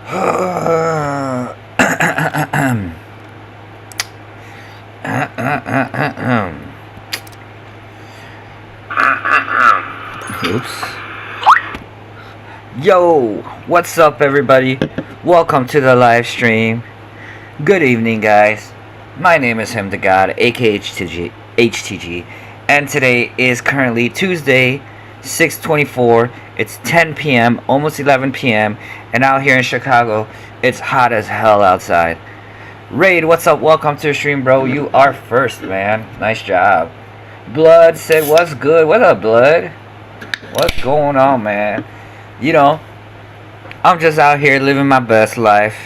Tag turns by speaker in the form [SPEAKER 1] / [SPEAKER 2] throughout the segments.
[SPEAKER 1] Oops. Yo, what's up, everybody? Welcome to the live stream. Good evening, guys. My name is Him the God, aka HTG, and today is currently Tuesday, 6:24. It's 10 p.m., almost 11 p.m., and out here in Chicago, it's hot as hell outside. Raid, what's up? Welcome to the stream, bro. You are first, man. Nice job. Blood said, what's good? What up, Blood? What's going on, man? You know, I'm just out here living my best life,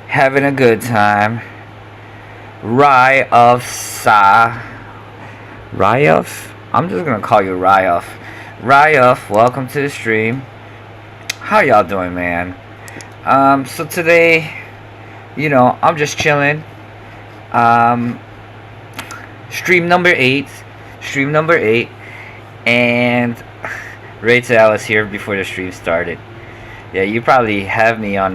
[SPEAKER 1] having a good time. Ryov, I'm just gonna call you Ryov. Ryov, welcome to the stream. How y'all doing, man? So today, you know, I'm just chilling. Stream number 8, and Ray said I was here before the stream started. Yeah, you probably have me on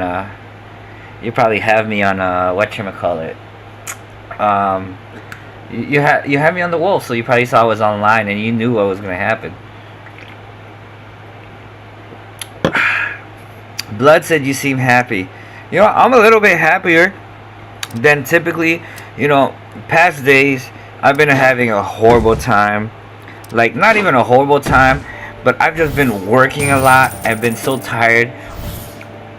[SPEAKER 1] whatchamacallit. You had me on the wall, so you probably saw I was online and you knew what was gonna happen. Blood said you seem happy. You know, I'm a little bit happier than typically. You know, past days I've been having a horrible time. Like, not even a horrible time, but I've just been working a lot. I've been so tired.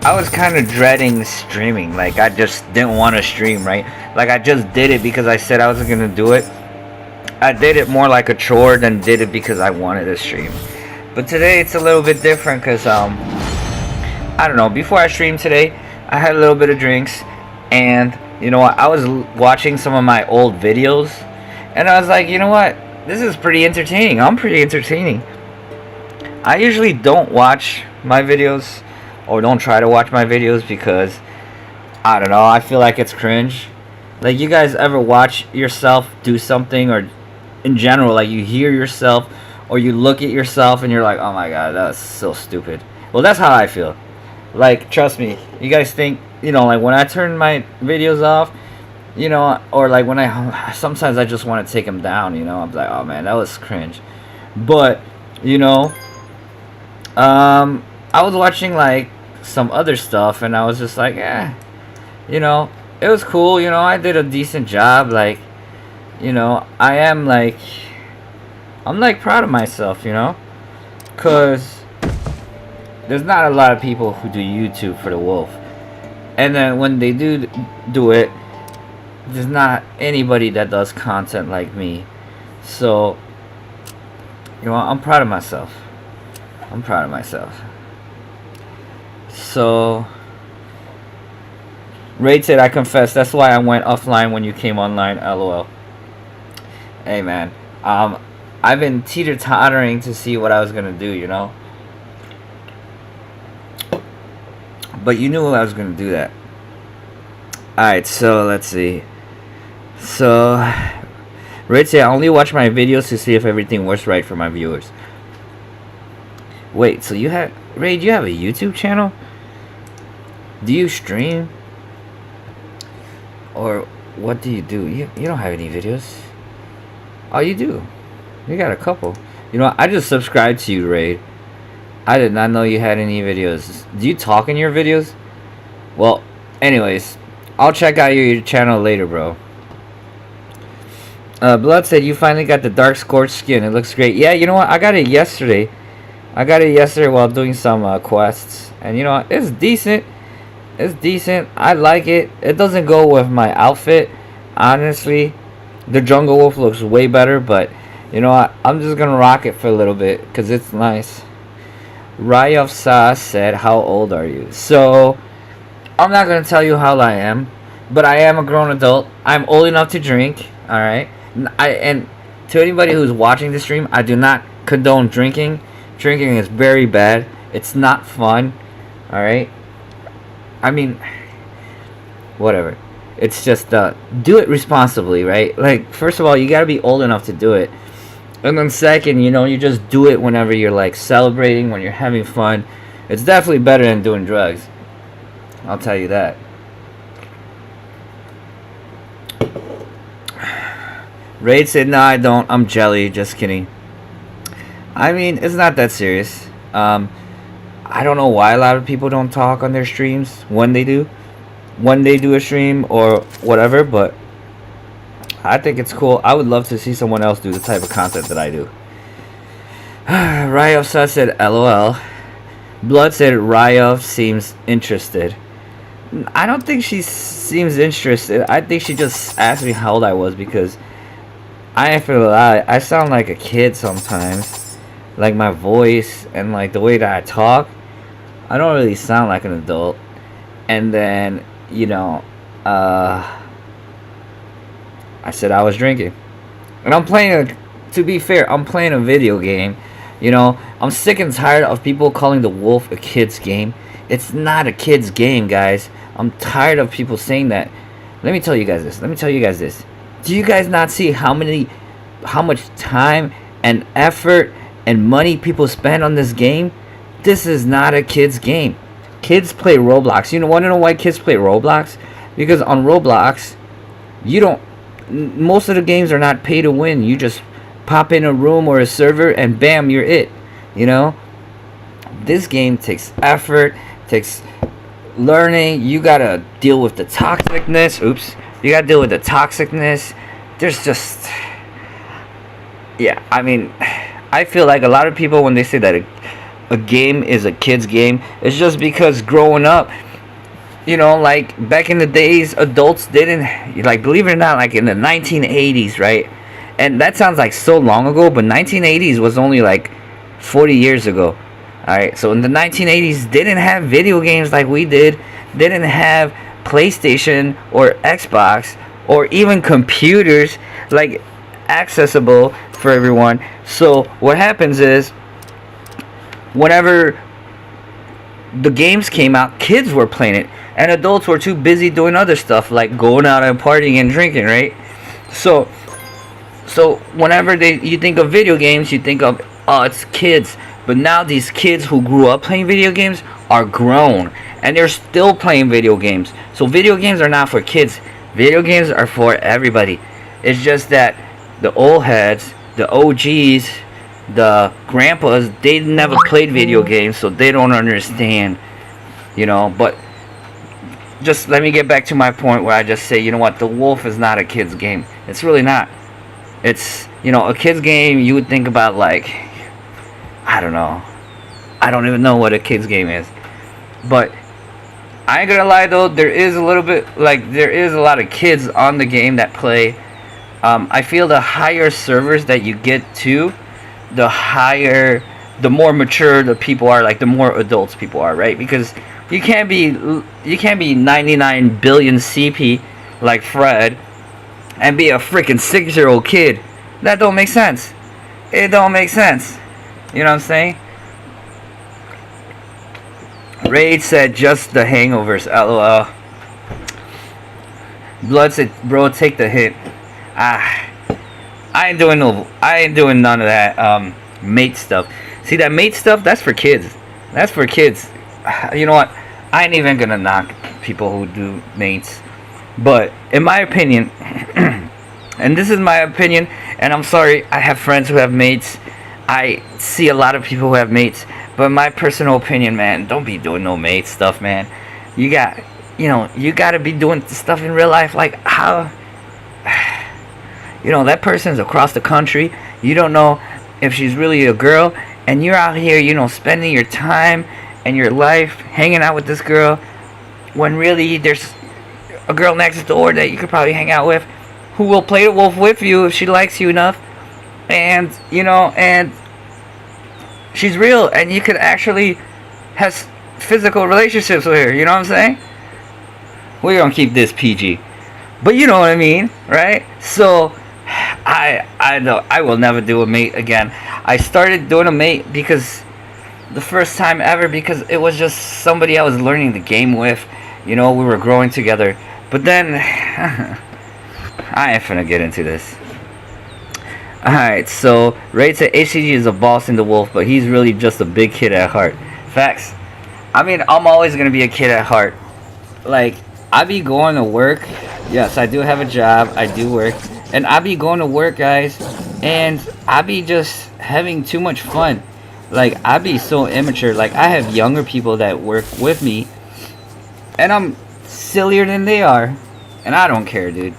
[SPEAKER 1] I was kind of dreading streaming. Like, I just didn't want to stream, right? Like, I just did it because I said I was going to do it. I did it more like a chore than did it because I wanted to stream. But today it's a little bit different because, I don't know. Before I streamed today, I had a little bit of drinks. And, you know what? I was watching some of my old videos. And I was like, you know what? This is pretty entertaining. I'm pretty entertaining. I usually don't watch my videos, or don't try to watch my videos, because I don't know, I feel like it's cringe. Like, you guys ever watch yourself do something, or in general, like, you hear yourself or you look at yourself and you're like, oh my god, that's so stupid? Well, that's how I feel. Like, trust me, you guys think, you know, like, when I turn my videos off, you know, or like when sometimes I just want to take them down, you know, I'm like, oh man, that was cringe. But, you know, I was watching like some other stuff and I was just like, you know, it was cool, you know, I did a decent job. Like, you know, I'm like proud of myself, you know, cause there's not a lot of people who do YouTube for the wolf, and then when they do it, there's not anybody that does content like me. So, you know, I'm proud of myself. So, Ray said, I confess, that's why I went offline when you came online, lol. Hey man, I've been teeter-tottering to see what I was gonna do, you know? But you knew I was gonna do that. Alright, so let's see. So, Ray said, I only watch my videos to see if everything works right for my viewers. Wait, so you have... Ray, do you have a YouTube channel? Do you stream? Or what do? You don't have any videos? Oh, you do. You got a couple. You know, I just subscribed to you, Ray. I did not know you had any videos. Do you talk in your videos? Well, anyways, I'll check out your channel later, bro. Blood said you finally got the dark scorched skin. It looks great. Yeah, you know what? I got it yesterday. While doing some quests. And you know what? It's decent. I like it. It doesn't go with my outfit. Honestly, the jungle wolf looks way better. But you know what? I'm just going to rock it for a little bit because it's nice. Ryov Sa said, how old are you? So, I'm not going to tell you how old I am. But I am a grown adult. I'm old enough to drink. Alright? And to anybody who's watching the stream, I do not condone drinking. Drinking is very bad. It's not fun. Alright? I mean, whatever. It's just, do it responsibly, right? Like, first of all, you gotta be old enough to do it. And then second, you know, you just do it whenever you're, like, celebrating, when you're having fun. It's definitely better than doing drugs. I'll tell you that. Raid said, "No, I don't. I'm jelly. Just kidding." I mean, it's not that serious. I don't know why a lot of people don't talk on their streams when they do a stream or whatever, but I think it's cool. I would love to see someone else do the type of content that I do. Rayov said, "LOL." Blood said, "Rayov seems interested." I don't think she seems interested. I think she just asked me how old I was because I ain't gonna lie, I sound like a kid sometimes. Like my voice and like the way that I talk, I don't really sound like an adult. And then, I said I was drinking. And I'm playing to be fair, I'm playing a video game. I'm sick and tired of people calling The Wolf a kid's game. It's not a kid's game, guys. I'm tired of people saying that. Let me tell you guys this. Do you guys not see how much time and effort and money people spend on this game? This is not a kid's game. Kids play Roblox. Want to know why kids play Roblox? Because on Roblox, most of the games are not pay to win. You just pop in a room or a server and bam, you're it. This game takes effort, takes learning. You gotta deal with the toxicness. You gotta deal with the toxicness. There's just, I feel like a lot of people, when they say that a game is a kid's game, it's just because growing up, like back in the days, adults didn't, like, believe it or not, like in the 1980s, right? And that sounds like so long ago, but 1980s was only like 40 years ago. Alright, so in the 1980s, they didn't have video games like we did. They didn't have PlayStation or Xbox or even computers like accessible for everyone. So what happens is, whenever the games came out, kids were playing it, and adults were too busy doing other stuff like going out and partying and drinking, right? So whenever you think of video games, you think of, oh, it's kids. But now these kids who grew up playing video games are grown, and they're still playing video games. So video games are not for kids. Video games are for everybody. It's just that the old heads, the OGs, the grandpas, they never played video games, so they don't understand. But just let me get back to my point where I just say, The Wolf is not a kid's game. It's really not. It's, a kid's game, you would think about, like, I don't know. I don't even know what a kid's game is. But I ain't gonna lie though, there is a lot of kids on the game that play. I feel the higher servers that you get to, the more mature the people are, like the more adults people are, right? Because you can't be 99 billion CP like Fred and be a freaking 6-year-old kid. That don't make sense. It don't make sense. You know what I'm saying? Raid said, "Just the hangovers, LOL." Blood said, "Bro, take the hit." I ain't doing none of that mate stuff. See, that mate stuff, that's for kids. That's for kids. You know what? I ain't even gonna knock people who do mates. But in my opinion, and this is my opinion, and I'm sorry, I have friends who have mates. I see a lot of people who have mates, but my personal opinion, man, don't be doing no mate stuff, man. You gotta be doing stuff in real life, like how, that person's across the country. You don't know if she's really a girl, and you're out here, spending your time and your life hanging out with this girl, when really there's a girl next door that you could probably hang out with, who will play the wolf with you if she likes you enough. And and she's real, and you could actually have physical relationships with her. You know what I'm saying? We're gonna keep this PG, but you know what I mean, right? So I know I will never do a mate again. I started doing a mate because the first time ever, because it was just somebody I was learning the game with. We were growing together. But then I ain't finna get into this. Alright, so Raid said HCG is a boss in The Wolf, but he's really just a big kid at heart. Facts. I mean, I'm always gonna be a kid at heart. like, I be going to work. Yes, I do have a job. I do work. And I be going to work, guys. And I be just having too much fun. Like, I be so immature. Like, I have younger people that work with me. And I'm sillier than they are. And I don't care, dude.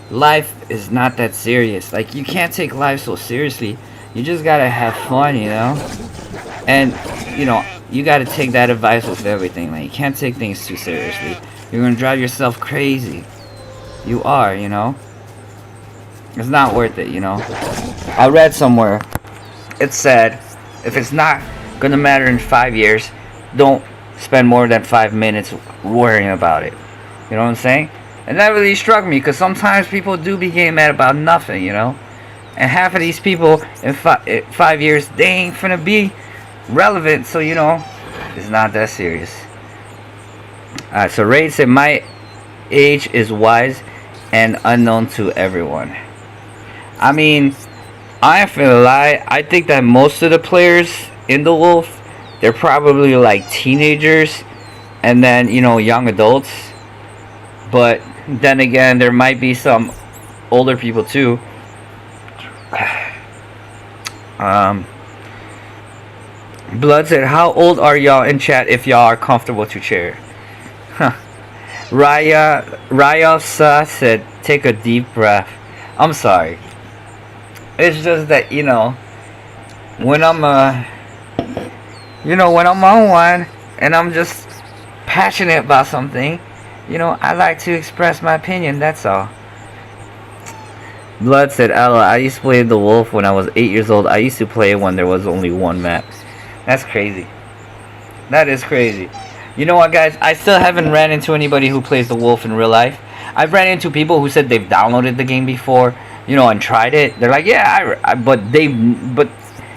[SPEAKER 1] Life is not that serious. Like, you can't take life so seriously. You just gotta have fun, you know? And, you know, you gotta take that advice with everything. Like, you can't take things too seriously. You're gonna drive yourself crazy. You are, you know? It's not worth it, you know? I read somewhere, it said, if it's not gonna matter in 5 years, don't spend more than 5 minutes worrying about it. You know what I'm saying? And that really struck me, because sometimes people do be getting mad about nothing, you know? And half of these people in 5 years, they ain't finna be relevant, so, you know, it's not that serious. Alright, so Ray said, my age is wise and unknown to everyone. I mean, I ain't finna lie, I think that most of the players in the Wolf, they're probably like teenagers, and then, you know, young adults. But then again, there might be some older people too. Blood said, how old are y'all in chat if y'all are comfortable to share? Huh. Raya said, take a deep breath. I'm sorry. It's just that, you know, when I'm when I'm on one and I'm just passionate about something, you know, I like to express my opinion, that's all. Blood said, Ella, I used to play the Wolf when I was 8 years old. I used to play when there was only one map. That's crazy. That is crazy. You know what, guys? I still haven't ran into anybody who plays the Wolf in real life. I've ran into people who said they've downloaded the game before, you know, and tried it. They're like, yeah, but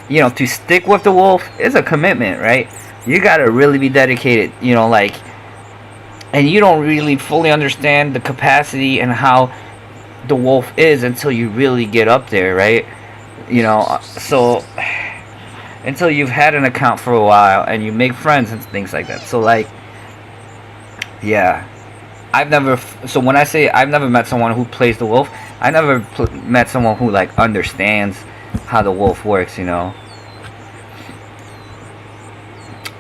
[SPEAKER 1] you know, to stick with the Wolf is a commitment, right? You gotta really be dedicated, you know, like, and you don't really fully understand the capacity and how the Wolf is until you really get up there, right? You know, so until you've had an account for a while and you make friends and things like that. So, like, yeah, so when I say I've never met someone who plays the Wolf, I never met someone who, like, understands how the Wolf works, you know.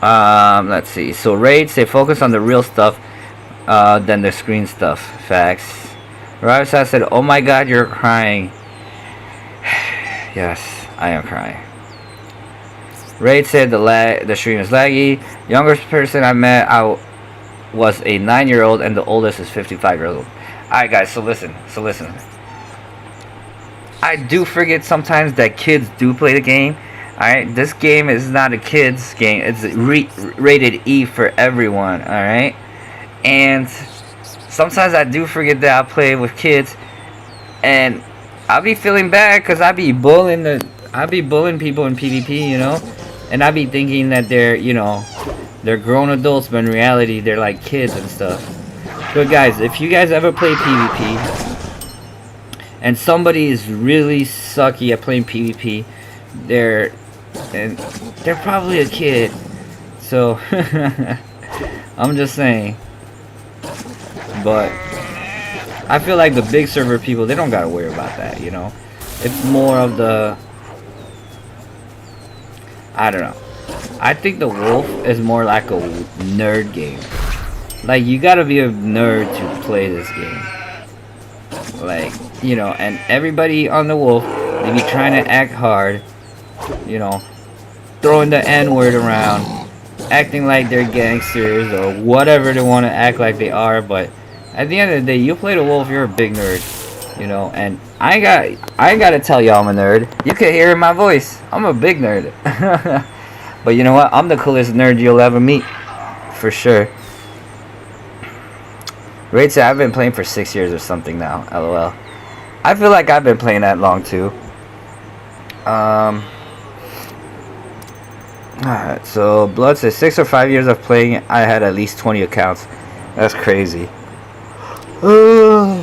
[SPEAKER 1] Let's see. So raids, they focus on the real stuff than the screen stuff. Facts. Ravsat said, oh my god, you're crying. Yes, I am crying. Raid said the stream is laggy. Youngest person I met was a 9-year-old and the oldest is 55 years old. Alright guys, so listen. I do forget sometimes that kids do play the game. Alright, this game is not a kid's game. It's rated E for everyone, alright? And sometimes I do forget that I play with kids, and I'll be feeling bad because I be bullying people in PvP, you know, and I be thinking that they're, you know, they're grown adults, but in reality they're like kids and stuff. But guys, if you guys ever play PvP and somebody is really sucky at playing PvP, they're probably a kid. So I'm just saying. But I feel like the big server people, they don't gotta worry about that, you know. It's more of the, I don't know. I think the Wolf is more like a nerd game. Like, you gotta be a nerd to play this game. Like, you know, and everybody on the Wolf, they be trying to act hard, you know, throwing the N-word around, acting like they're gangsters or whatever they want to act like they are, but at the end of the day, you play the Wolf, you're a big nerd, you know, and I ain't gotta tell y'all I'm a nerd. You can hear in my voice, I'm a big nerd. But you know what, I'm the coolest nerd you'll ever meet, for sure. Raid said, I've been playing for 6 years or something now, lol. I feel like I've been playing that long too. Alright, so Blood says 6 or 5 years of playing, I had at least 20 accounts. That's crazy. I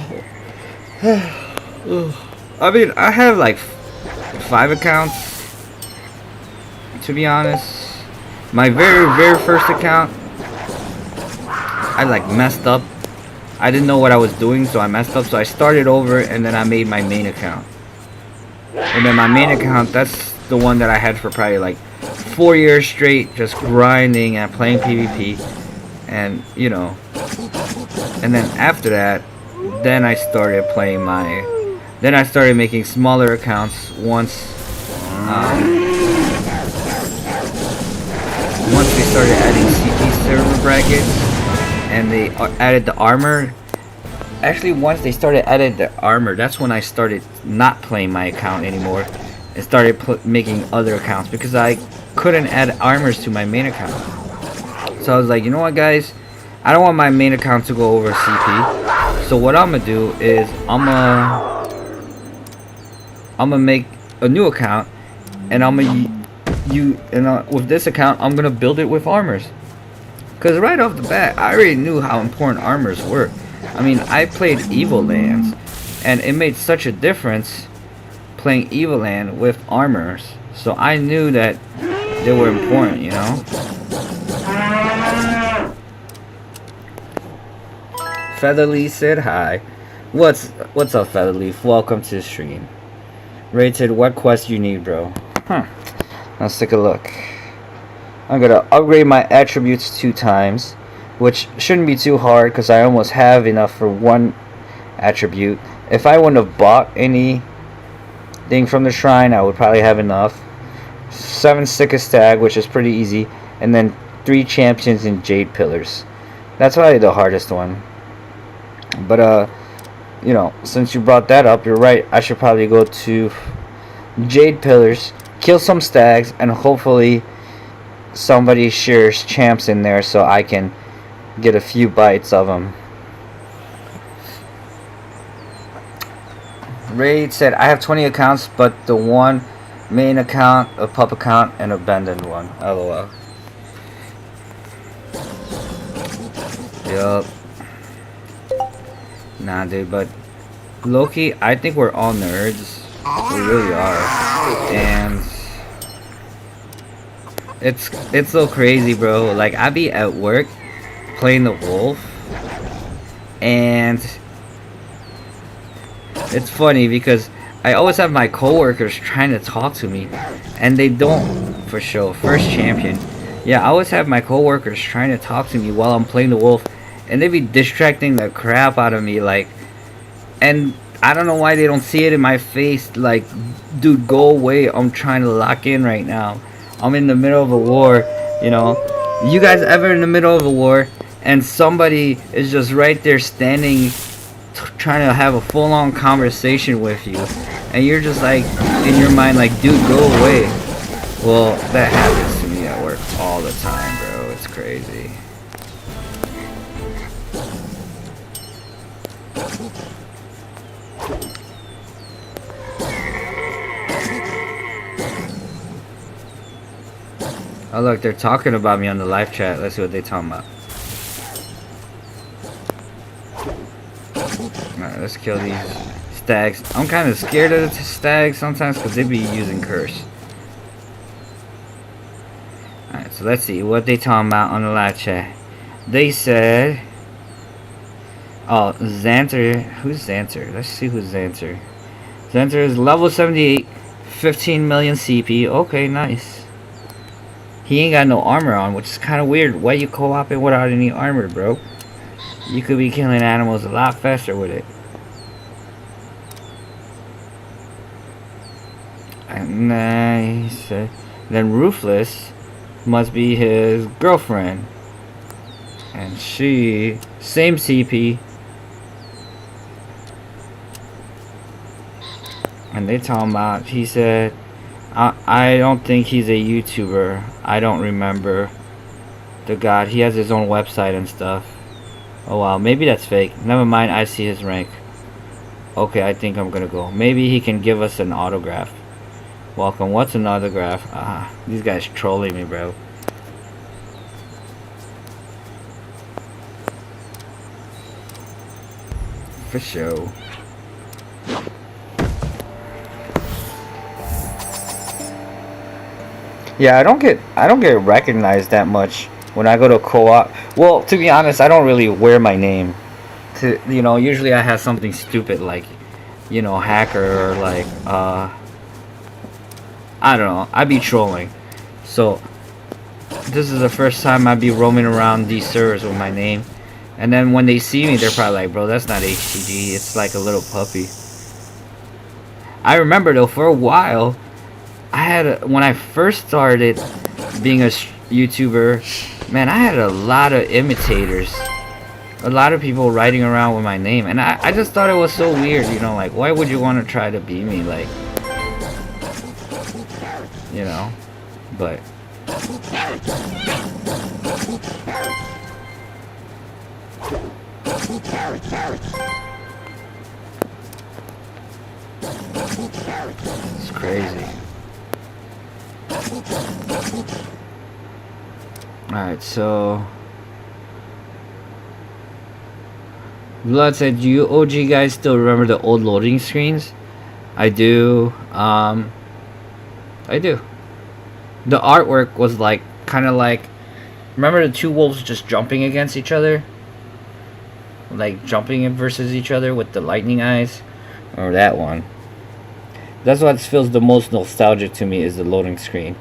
[SPEAKER 1] mean, I have like 5 accounts, to be honest. My very first account, I like messed up. I didn't know what I was doing, so I messed up. So I started over, and then I made my main account. And then my main account, that's the one that I had for probably like 4 years straight, just grinding and playing PvP. And, you know. And then after that, then I started playing my... Then I started making smaller accounts once they started adding CP server brackets and they added the armor. Actually, once they started adding the armor, that's when I started not playing my account anymore and started making other accounts because I couldn't add armors to my main account. So I was like, you know what, guys? I don't want my main account to go over CP. So what I'm gonna do is I'm gonna make a new account, and I'm gonna with this account I'm gonna build it with armors. Cause right off the bat, I already knew how important armors were. I mean, I played Evil Lands, and it made such a difference playing Evil Land with armors. So I knew that they were important, you know. Featherleaf said hi. What's up, Featherleaf? Welcome to the stream. Rated, what quest you need, bro? Let's take a look. I'm gonna upgrade my attributes 2 times, which shouldn't be too hard because I almost have enough for 1 attribute. If I wouldn't have bought anything from the shrine, I would probably have enough. 7 sickest stag, which is pretty easy, and then 3 champions and jade pillars. That's probably the hardest one. But you know, since you brought that up, you're right. I should probably go to jade pillars, kill some stags, and hopefully somebody shares champs in there so I can get a few bites of them. Raid said, I have 20 accounts, but the one main account, a pup account, and abandoned one. LOL. Yup. Nah, dude, but Loki, I think we're all nerds. We really are. And it's so crazy, bro. Like, I be at work playing the wolf, and it's funny because I always have my coworkers trying to talk to me, and they don't, for sure. First champion. Yeah, I always have my coworkers trying to talk to me while I'm playing the wolf, and they be distracting the crap out of me, like, and I don't know why they don't see it in my face, like, dude, go away, I'm trying to lock in right now. I'm in the middle of a war, you know. You guys ever in the middle of a war, and somebody is just right there standing, trying to have a full-on conversation with you, and you're just like, in your mind, like, dude, go away. Well, that happens to me at work all the time, bro. It's crazy. Oh look, they're talking about me on the live chat. Let's see what they're talking about. Alright, let's kill these stags. I'm kind of scared of the stags sometimes because they be using curse. Alright, so let's see what they talking about on the live chat. They said... Oh, Xanter. Who's Xanter? Let's see who's Xanter. Xanter is level 78, 15 million CP. Okay, nice. He ain't got no armor on, which is kind of weird. Why you co-oping without any armor, bro? You could be killing animals a lot faster with it. Nice. Then Ruthless must be his girlfriend. And she... Same CP. And they talking about... He said... I don't think he's a YouTuber. I don't remember the god. He has his own website and stuff. Oh wow, maybe that's fake. Never mind, I see his rank. Okay, I think I'm gonna go. Maybe he can give us an autograph. Welcome. What's an autograph? These guys trolling me, bro. For sure. Yeah, I don't get recognized that much when I go to co-op. Well, to be honest, I don't really wear my name. Usually I have something stupid like, hacker or like, I don't know. I be trolling. So this is the first time I be roaming around these servers with my name. And then when they see me, they're probably like, bro, that's not HTG. It's like a little puppy. I remember though, for a while, when I first started being a YouTuber, man, I had a lot of imitators. A lot of people writing around with my name. And I just thought it was so weird, like, why would you want to try to be me? Like, but... It's crazy. Alright, so... Blood said, do you OG guys still remember the old loading screens? I do. I do. The artwork was like, kind of like... Remember the two wolves just jumping against each other? Like jumping versus each other with the lightning eyes? Or that one. That's what feels the most nostalgic to me, is the loading screen.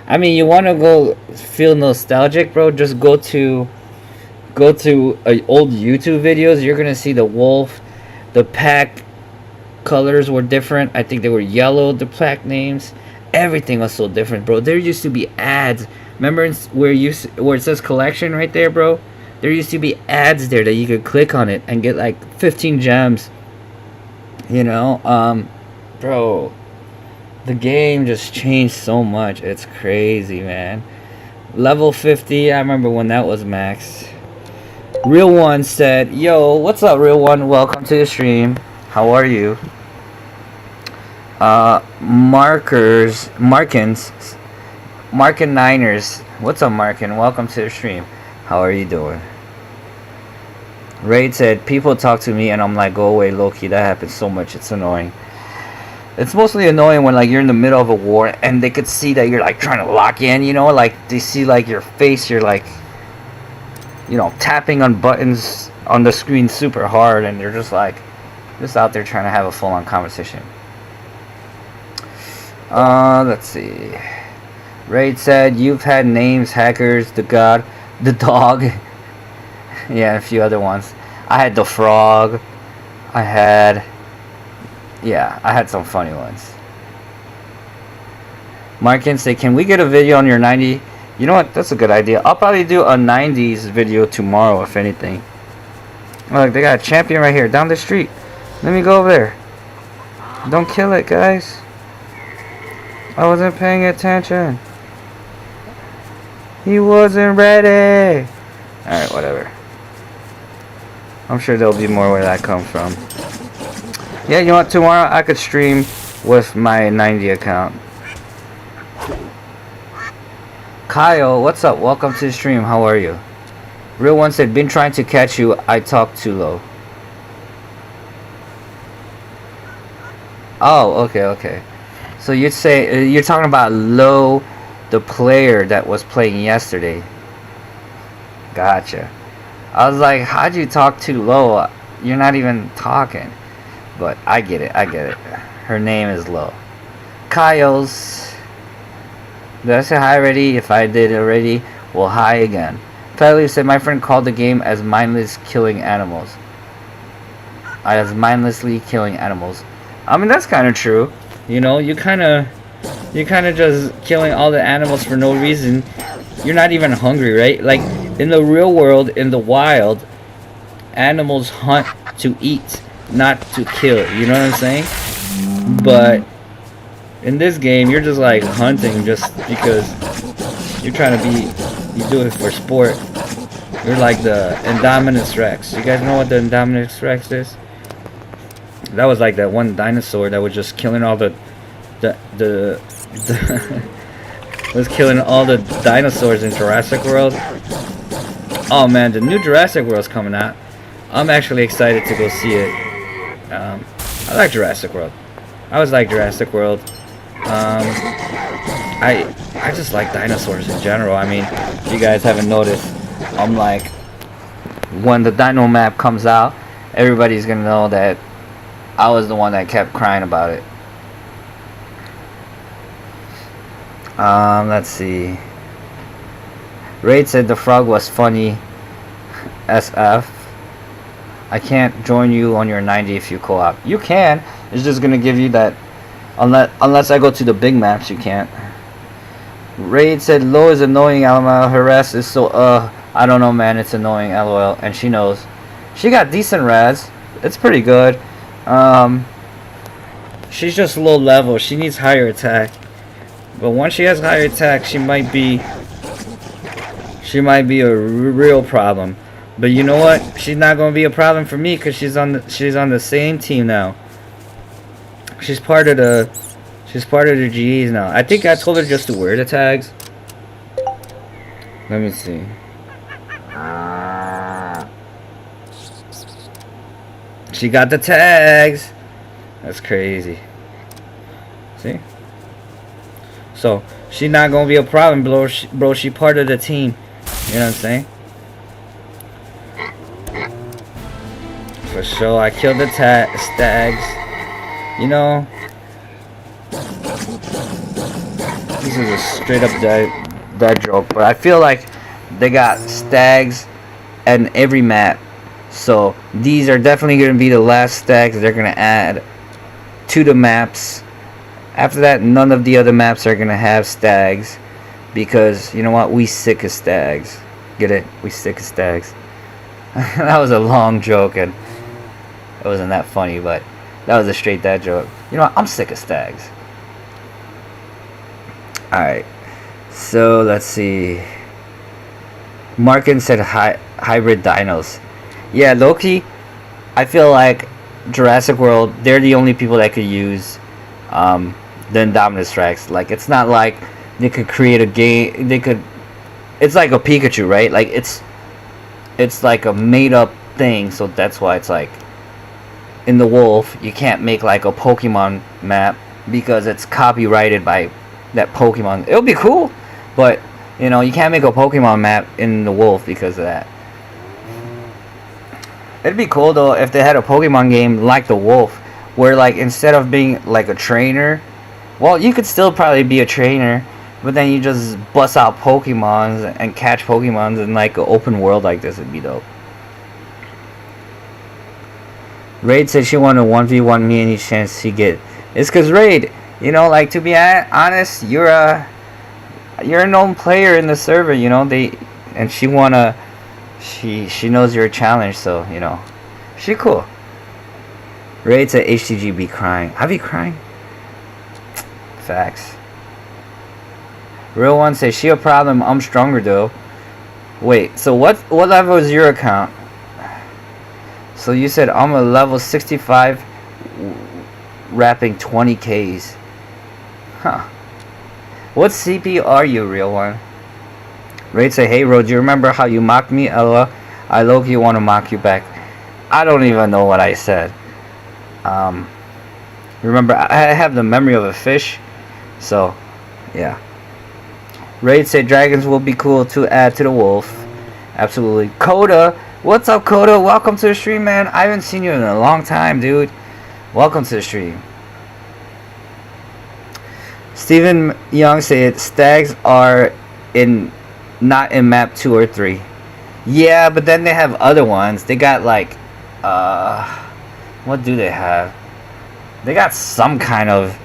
[SPEAKER 1] I mean, you want to go feel nostalgic, bro? Just go to old YouTube videos. You're gonna see the wolf, the pack colors were different. I think they were yellow, the pack names. Everything was so different, bro. There used to be ads. Remember where it says collection right there, bro? There used to be ads there that you could click on it and get like 15 gems. Bro, the game just changed so much. It's crazy, man. Level 50, I remember when that was max. Real One said, yo, what's up, Real One? Welcome to the stream. How are you? Markin Niners. What's up, Markin? Welcome to the stream. How are you doing? Raid said, people talk to me and I'm like, go away, Loki. That happens so much. It's annoying. It's mostly annoying when like you're in the middle of a war and they could see that you're like trying to lock in, like they see like your face, you're like, tapping on buttons on the screen super hard, and they're just like, just out there trying to have a full-on conversation. Let's see. Raid said, you've had names, hackers, the god, the dog. Yeah, a few other ones. I had the frog. I had some funny ones. Markin say, can we get a video on your 90? You know what? That's a good idea. I'll probably do a 90s video tomorrow, if anything. Look, they got a champion right here, down the street. Let me go over there. Don't kill it, guys. I wasn't paying attention. He wasn't ready. Alright, whatever. I'm sure there'll be more where that comes from. Yeah, you know what? Tomorrow I could stream with my 90 account. Kyle, what's up? Welcome to the stream. How are you? Real One said, been trying to catch you. I talk too low. Oh, okay. So you'd say, you're talking about Low, the player that was playing yesterday. Gotcha. I was like, how'd you talk too low? You're not even talking. But I get it. Her name is Low. Kyle's. Did I say hi already? If I did already, well, hi again. Tyler said, my friend called the game as mindless killing animals. As mindlessly killing animals. I mean, that's kind of true. You kind of just killing all the animals for no reason. You're not even hungry, right? Like, in the real world, in the wild, animals hunt to eat, not to kill. You know what I'm saying? But in this game, you're just like hunting just because you're trying to you do it for sport. You're like the Indominus Rex. You guys know what the Indominus Rex is? That was like that one dinosaur that was just killing all the was killing all the dinosaurs in Jurassic World. Oh man, the new Jurassic World's coming out. I'm actually excited to go see it. I like Jurassic World. I always like Jurassic World. I just like dinosaurs in general. I mean, if you guys haven't noticed, I'm like, when the dino map comes out, everybody's gonna know that I was the one that kept crying about it. Let's see. Raid said the frog was funny. SF. I can't join you on your 90 if you co-op. You can. It's just gonna give you that. Unless I go to the big maps, you can't. Raid said low is annoying. LML. Harass is so. I don't know, man. It's annoying. LOL. And she knows. She got decent res. It's pretty good. She's just low level. She needs higher attack. But once she has higher attack, she might be a real problem. But you know what? She's not gonna be a problem for me because she's on the same team now. She's part of the GEs now. I think I told her just to wear the tags. Let me see. She got the tags. That's crazy. See? So she's not gonna be a problem, bro. She part of the team. You know what I'm saying? For sure, I killed the stags. You know, this is a straight up dead joke, but I feel like they got stags in every map. So these are definitely going to be the last stags they're going to add to the maps. After that, none of the other maps are going to have stags. Because, you know what? We sick of stags. Get it? We sick of stags. That was a long joke and it wasn't that funny, but that was a straight dad joke. You know what? I'm sick of stags. Alright. So, let's see. Markin said hybrid dinos. Yeah, Loki, I feel like Jurassic World, they're the only people that could use the Indominus Rex. Like, it's not like they could create a game. It's like a Pikachu, right? Like, it's like a made-up thing, so that's why it's like, in the Wolf, you can't make like a Pokemon map because it's copyrighted by that Pokemon. It'll be cool, but, you know, you can't make a Pokemon map in the Wolf because of that. It'd be cool though if they had a Pokemon game like the Wolf, where like instead of being like a trainer, well, you could still probably be a trainer, but then you just bust out Pokemons and catch Pokemons in like an open world like this. Would be dope. Raid said she wanted 1v1 me any chance she get. It's cause Raid, you know, like, to be honest, you're a known player in the server, you know. She knows you're a challenge, so, you know, she cool. Raid said HTG be crying. I be crying. Facts. Real one says she a problem. I'm stronger though. Wait, so what level is your account? So you said I'm a level 65 rapping 20 Ks. Huh. What CP are you, real one? Raid say, hey, Ro, do you remember how you mocked me? Ella, I low-key want to mock you back. I don't even know what I said. Remember, I have the memory of a fish. So, yeah. Raid say dragons will be cool to add to the wolf. Absolutely. Coda, what's up, Coda? Welcome to the stream, man. I haven't seen you in a long time, dude. Welcome to the stream. Stephen Young said stags are not in map 2 or 3. Yeah, but then they have other ones. They got like what do they have? They got some kind of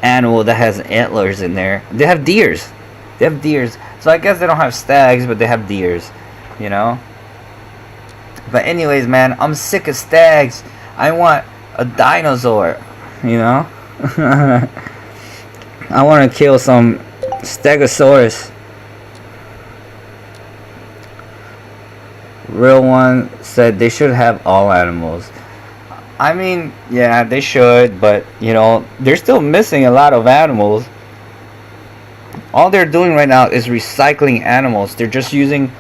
[SPEAKER 1] animal that has antlers in there. They have deers. So I guess they don't have stags, but they have deers, you know. But anyways, man, I'm sick of stags. I want a dinosaur, you know. I want to kill some Stegosaurus. Real one said they should have all animals. I mean, yeah, they should, but, you know, they're still missing a lot of animals. All they're doing right now is recycling animals. They're just using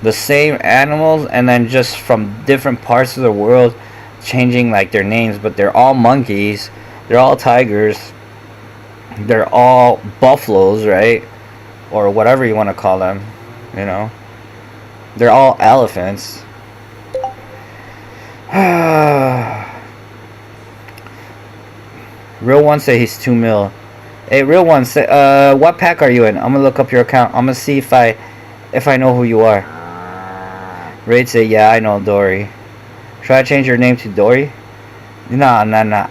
[SPEAKER 1] the same animals and then just from different parts of the world changing like their names, but they're all monkeys. They're all tigers. they're all buffaloes, right? Or whatever you want to call them, you know. They're all elephants. Real one say he's 2 mil. Hey, real one, say, what pack are you in? I'm gonna look up your account. I'm gonna see if I know who you are. Raid say, yeah, I know Dory. Should I change your name to Dory? Nah.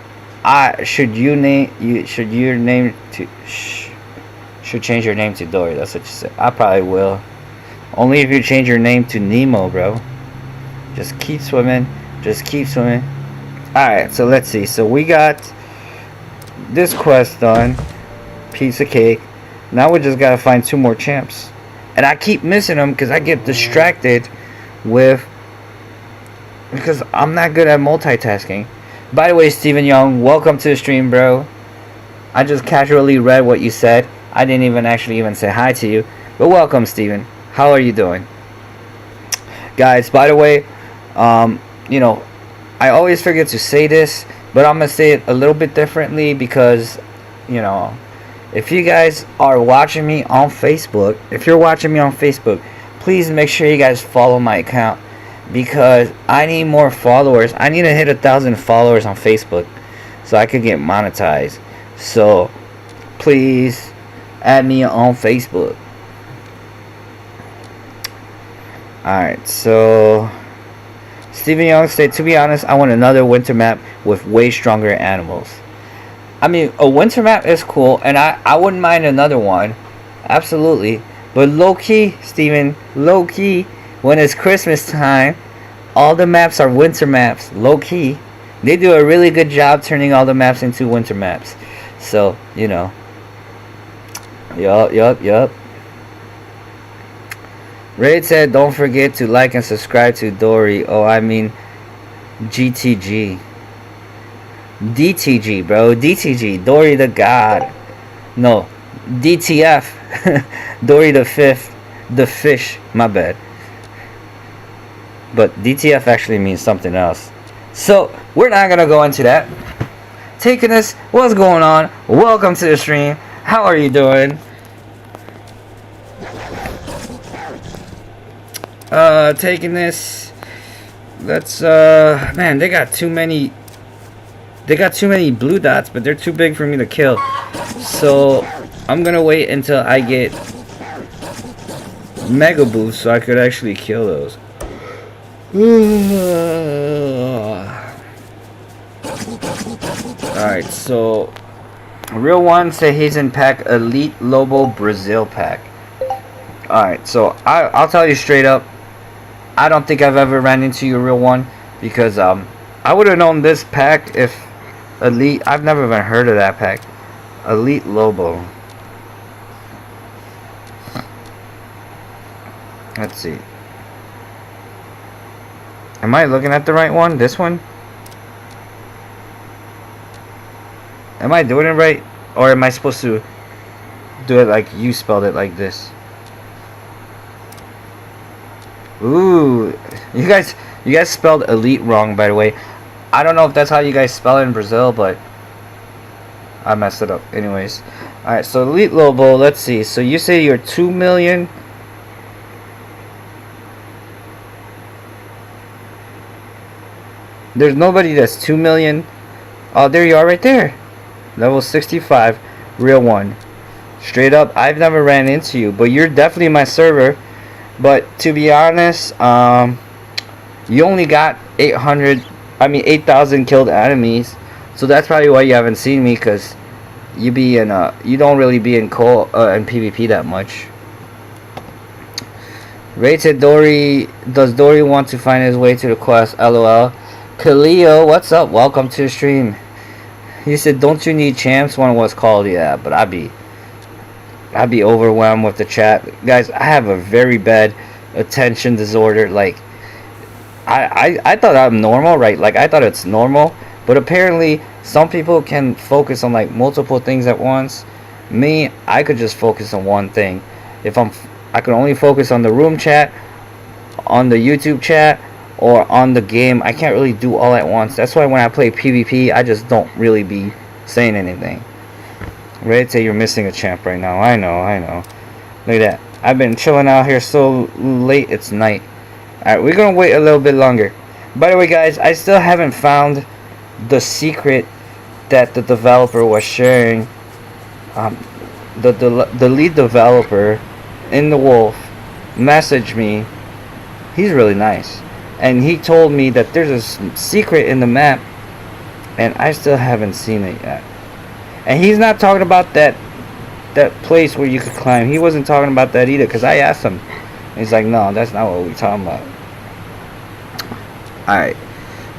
[SPEAKER 1] Should your name to should change your name to Dory? That's what you said. I probably will. Only if you change your name to Nemo, bro. Just keep swimming. Just keep swimming. Alright, so let's see. So we got this quest done. Piece of cake. Now we just gotta find 2 more champs. And I keep missing them because I get distracted because I'm not good at multitasking. By the way, Steven Young, welcome to the stream, bro. I just casually read what you said. I didn't even say hi to you. But welcome, Steven. How are you doing? Guys, by the way, you know, I always forget to say this, but I'm going to say it a little bit differently because, you know, if you guys are watching me on Facebook, please make sure you guys follow my account because I need more followers. I need to hit 1,000 followers on Facebook so I could get monetized. So, please add me on Facebook. Alright, so Steven Young said, to be honest, I want another winter map with way stronger animals. I mean, a winter map is cool, and I wouldn't mind another one. Absolutely. But low-key, Steven, low-key, when it's Christmas time, all the maps are winter maps. Low-key. They do a really good job turning all the maps into winter maps. So, you know. Yup. Raid said, don't forget to like and subscribe to Dory. Oh, I mean, GTG. DTG, bro. DTG. Dory the God. No. DTF. Dory the Fifth. The Fish. My bad. But DTF actually means something else. So, we're not going to go into that. Taking this, what's going on? Welcome to the stream. How are you doing? Taking this. Let's man, they got too many blue dots, but they're too big for me to kill. So I'm gonna wait until I get mega boost so I could actually kill those. Alright, so real one say he's in pack Elite Lobo Brazil pack. Alright, so I'll tell you straight up, I don't think I've ever ran into you, real one, because I would have known this pack if Elite. I've never even heard of that pack. Elite Lobo. Let's see. Am I looking at the right one? This one? Am I doing it right? Or am I supposed to do it like you spelled it, like this? Ooh, you guys spelled elite wrong, by the way. I don't know if that's how you guys spell it in Brazil, but I messed it up. Anyways, all right. So Elite Lobo, let's see. So you say you're 2 million. There's nobody that's 2 million. Oh, there you are, right there. Level 65, real one. Straight up, I've never ran into you, but you're definitely my server. But to be honest, you only got 8,000 killed enemies, so that's probably why you haven't seen me, cause you don't really be in PvP that much. Rated Dory, does Dory want to find his way to the quest? LOL. Kaleo, what's up? Welcome to the stream. He said, don't you need champs? One was called, yeah, but I'd be overwhelmed with the chat. Guys, I have a very bad attention disorder. Like, I thought I'm normal, right? Like, I thought it's normal. But apparently, some people can focus on, like, multiple things at once. Me, I could just focus on one thing. I could only focus on the room chat, on the YouTube chat, or on the game. I can't really do all at once. That's why when I play PvP, I just don't really be saying anything. Ready to say you're missing a champ right now. I know. Look at that. I've been chilling out here so late, it's night. Alright, we're gonna wait a little bit longer. By the way, guys, I still haven't found the secret that the developer was sharing. The lead developer in the Wolf messaged me. He's really nice. And he told me that there's a secret in the map, and I still haven't seen it yet. And he's not talking about that place where you could climb. He wasn't talking about that either, because I asked him. He's like, no, that's not what we're talking about. Alright.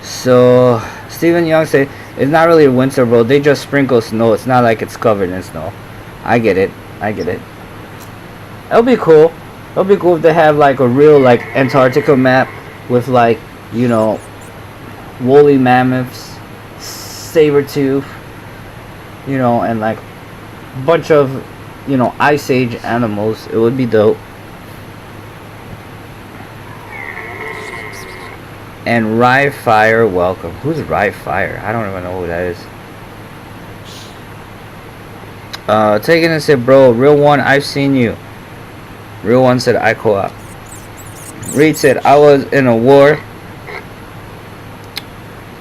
[SPEAKER 1] So, Steven Young said, it's not really winter, bro. They just sprinkle snow. It's not like it's covered in snow. I get it. It'll be cool. It'll be cool if they have like a real like Antarctica map with like, you know, woolly mammoths, saber-tooth, you know, and like a bunch of, you know, Ice Age animals. It would be dope. And Rye Fire, welcome. Who's Rye Fire? I don't even know who that is. Taking and said, bro, Real One, I've seen you. Real One said, I co-op. Reed said, I was in a war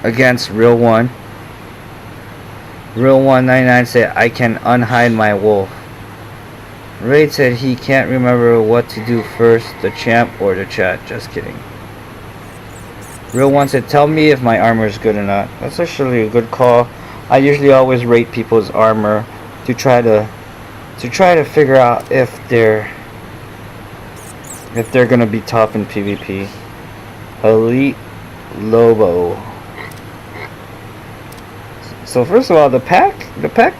[SPEAKER 1] against Real One. Real 199 said, I can unhide my wolf. Reed said he can't remember what to do first, the champ or the chat. Just kidding. Real One said, tell me if my armor is good or not. That's actually a good call. I usually always rate people's armor to try to figure out if they're gonna be tough in PvP. Elite Lobo. So first of all, the pack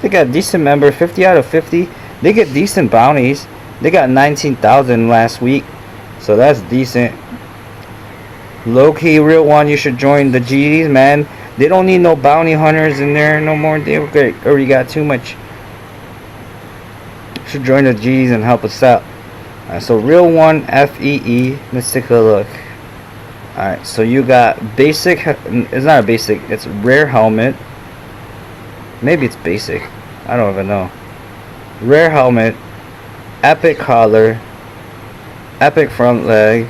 [SPEAKER 1] they got decent member, 50 out of 50. They get decent bounties. They got 19,000 last week, so that's decent. Low key, Real One, you should join the GDs, man. They don't need no bounty hunters in there no more. They already got too much. You should join the GDs and help us out. So Real One FEE. Let's take a look. Alright, so you got basic. It's not a basic. It's rare helmet. Maybe it's basic. I don't even know. Rare helmet, epic collar, epic front leg,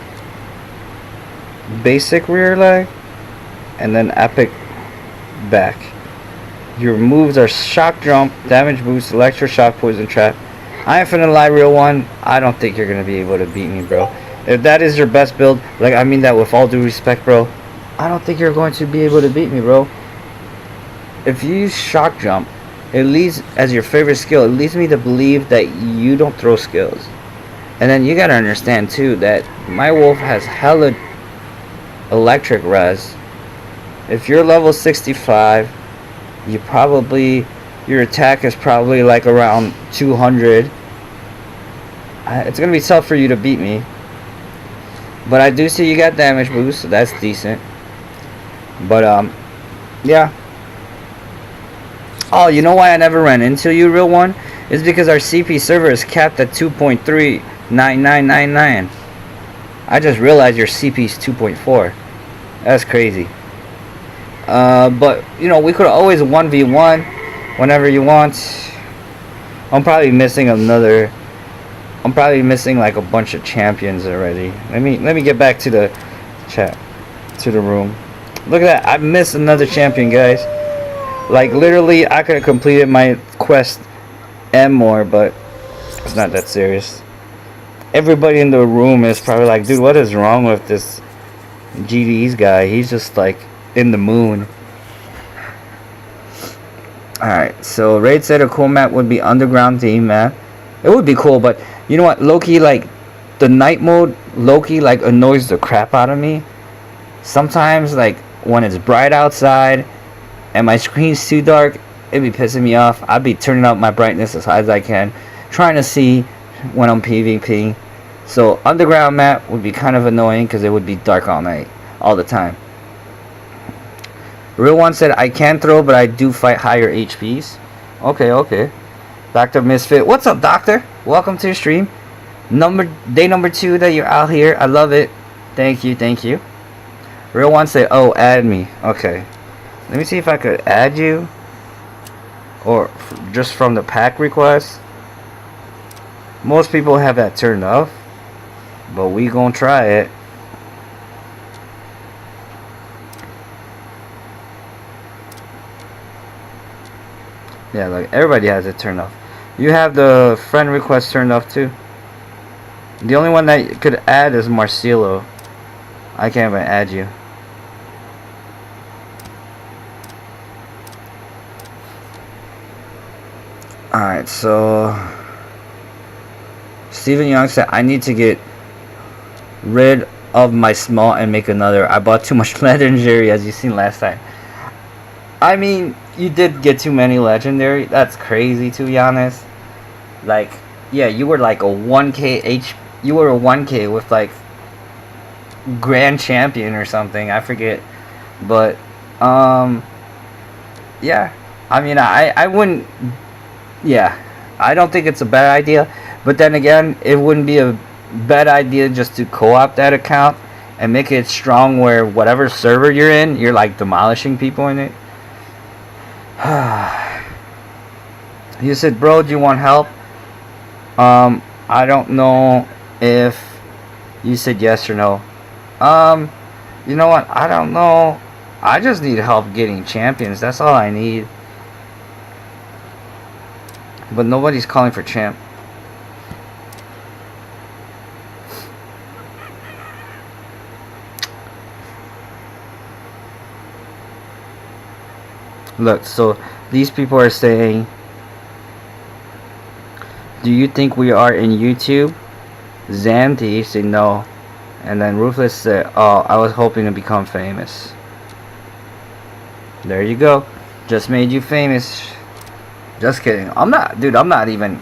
[SPEAKER 1] basic rear leg, and then epic back. Your moves are shock jump, damage boost, electroshock, poison trap. I ain't finna lie, Real One, I don't think you're gonna be able to beat me, bro. If that is your best build, like, I mean that with all due respect, bro, I don't think you're going to be able to beat me, bro. If you use shock jump, it leads as your favorite skill. It leads me to believe that you don't throw skills. And then you gotta understand too that my wolf has hella electric res. If you're level 65, your attack is probably like around 200. It's gonna be tough for you to beat me. But I do see you got damage boost, so that's decent. But yeah. Oh, you know why I never ran into you, Real One? It's because our CP server is capped at 2.39999. I just realized your CP is 2.4. That's crazy. But you know, we could always 1v1 whenever you want. I'm probably missing like a bunch of champions already. Let me get back to the chat, to the room. Look at that, I missed another champion, guys. Like literally, I could have completed my quest and more, but it's not that serious. Everybody in the room is probably like, dude, what is wrong with this GD's guy? He's just like in the moon. Alright, so Raid said a cool map would be underground team map. It would be cool, but you know what, Loki, like the night mode, Loki like annoys the crap out of me. Sometimes like when it's bright outside and my screen's too dark, it'd be pissing me off. I'd be turning up my brightness as high as I can, trying to see when I'm PvP. So underground map would be kind of annoying because it would be dark all night, all the time. Real One said, I can throw, but I do fight higher HPs. Okay. Dr. Misfit. What's up, Doctor? Welcome to the stream. Day number 2 that you're out here. I love it. Thank you. Real One said, oh, add me. Okay. Let me see if I could add you. Or just from the pack request. Most people have that turned off, but we gonna try it. Yeah, like everybody has it turned off. You have the friend request turned off too. The only one that you could add is Marcelo. I can't even add you. Alright, so Steven Young said, I need to get rid of my small and make another. I bought too much legendary, as you seen last time. I mean, you did get too many legendary. That's crazy, to be honest. Like, yeah, you were like a 1k you were a 1k with like grand champion or something, I forget. But yeah, I mean, I wouldn't, yeah, I don't think it's a bad idea. But then again, it wouldn't be a bad idea just to co-op that account and make it strong where whatever server you're in, you're like demolishing people in it. You said, bro, do you want help? I don't know if you said yes or no. You know what? I don't know. I just need help getting champions. That's all I need. But nobody's calling for champ. Look, so these people are saying, do you think we are in YouTube? Zanti said no. And then Ruthless said, oh, I was hoping to become famous. There you go. Just made you famous. Just kidding. I'm not, dude, I'm not even,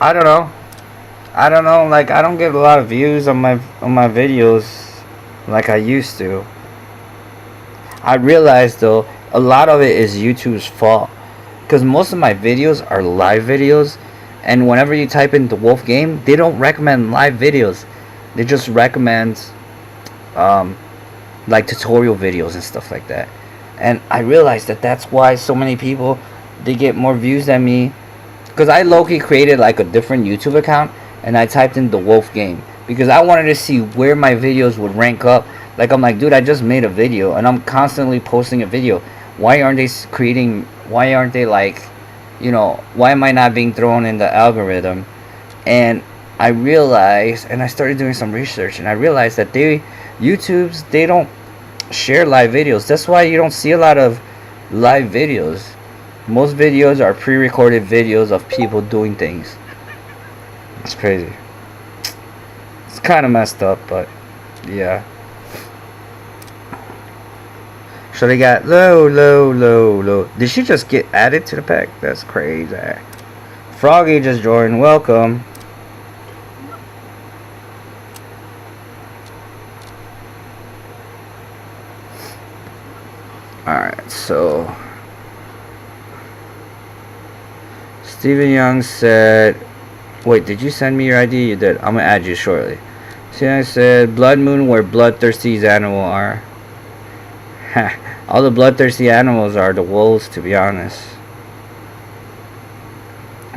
[SPEAKER 1] I don't know, like, I don't get a lot of views on my videos like I used to. I realized though, a lot of it is YouTube's fault, because most of my videos are live videos, and whenever you type in the Wolf game, they don't recommend live videos. They just recommend like tutorial videos and stuff like that. And I realized that that's why so many people, they get more views than me, because I low-key created like a different YouTube account and I typed in the Wolf game because I wanted to see where my videos would rank up. Like, I'm like, dude, I just made a video and I'm constantly posting a video. Why aren't they creating, why aren't they like, you know, why am I not being thrown in the algorithm? And I realized, and I started doing some research, and I realized that YouTube's, they don't share live videos. That's why you don't see a lot of live videos. Most videos are pre-recorded videos of people doing things. It's crazy. It's kind of messed up, but yeah. So they got low. Did she just get added to the pack? That's crazy. Froggy just joined. Welcome. Alright, so Steven Young said, wait, did you send me your ID? You did. I'm gonna add you shortly. Steven Young said, Blood Moon, where bloodthirsty animals are. All the bloodthirsty animals are the wolves, to be honest.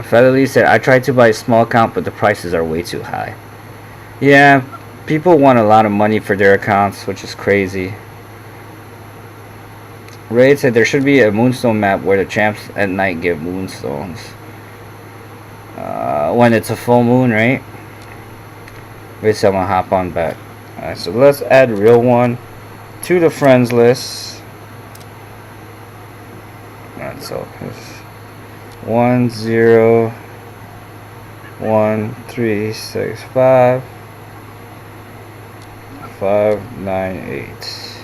[SPEAKER 1] Featherly said, I tried to buy a small account, but the prices are way too high. Yeah, people want a lot of money for their accounts, which is crazy. Raid said there should be a moonstone map where the champs at night give moonstones. When it's a full moon, right? Raid said I'm gonna hop on back. Alright, so let's add real one to the friends list. Alright, so it's 101365 598.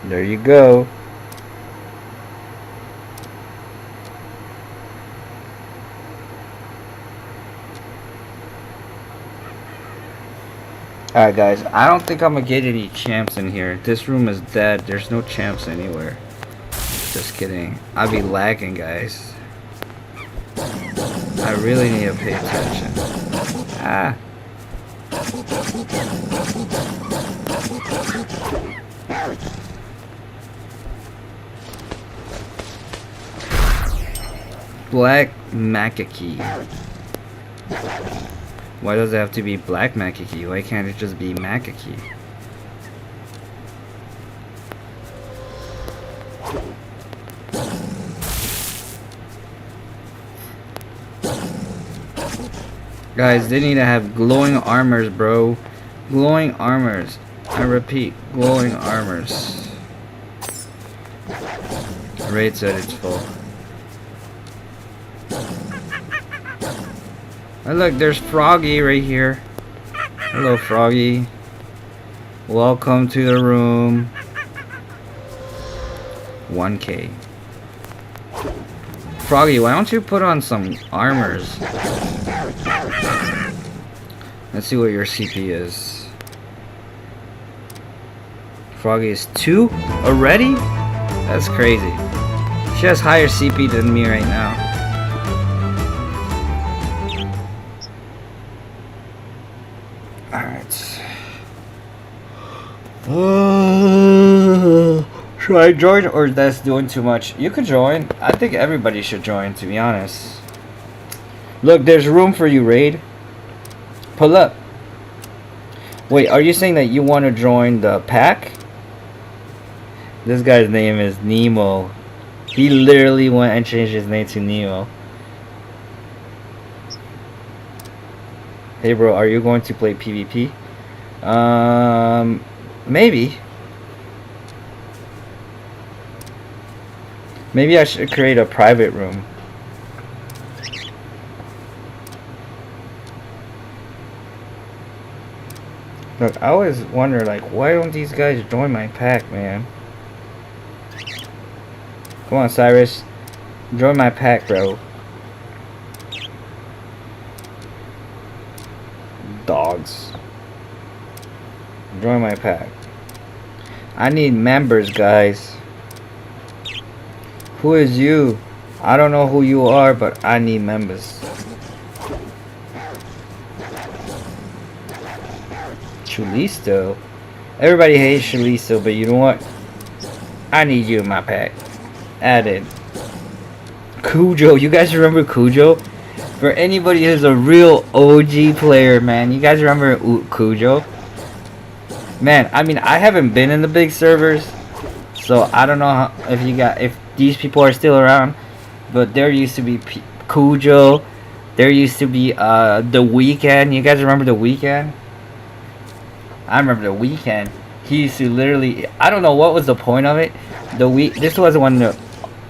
[SPEAKER 1] There you go. Alright guys, I don't think I'm gonna get any champs in here. This room is dead. There's no champs anywhere. Just kidding. I'll be lagging, guys. I really need to pay attention. Ah. Black macaque. Why does it have to be black macaque? Why can't it just be macaque? Guys, they need to have glowing armors, bro. Glowing armors. I repeat, glowing armors. Raid said it's full. Oh, look, there's Froggy right here. Hello, Froggy. Welcome to the room. 1K. Froggy, why don't you put on some armors? Let's see what your CP is. Froggy is 2 already? That's crazy. She has higher CP than me right now. Alright. Should I join or that's doing too much? You could join. I think everybody should join, to be honest. Look, there's room for you, Raid. Pull up. Wait, are you saying that you want to join the pack? This guy's name is Nemo. He literally went and changed his name to Nemo. Hey bro, are you going to play PvP? Maybe. Maybe I should create a private room. Look, I always wonder, like, why don't these guys join my pack, man? Come on, Cyrus. Join my pack, bro. Dogs. Join my pack. I need members, guys. Who is you? I don't know who you are, but I need members. Chulisto. Everybody hates Chulisto, but you know what? I need you in my pack. Added. Cujo. You guys remember Cujo? For anybody who's a real OG player, man. You guys remember Cujo? Man, I mean, I haven't been in the big servers, so I don't know how, if these people are still around. But there used to be Cujo. There used to be The Weeknd. You guys remember The Weeknd? I remember The Weeknd. He used to literally, I don't know what was the point of it. This was when the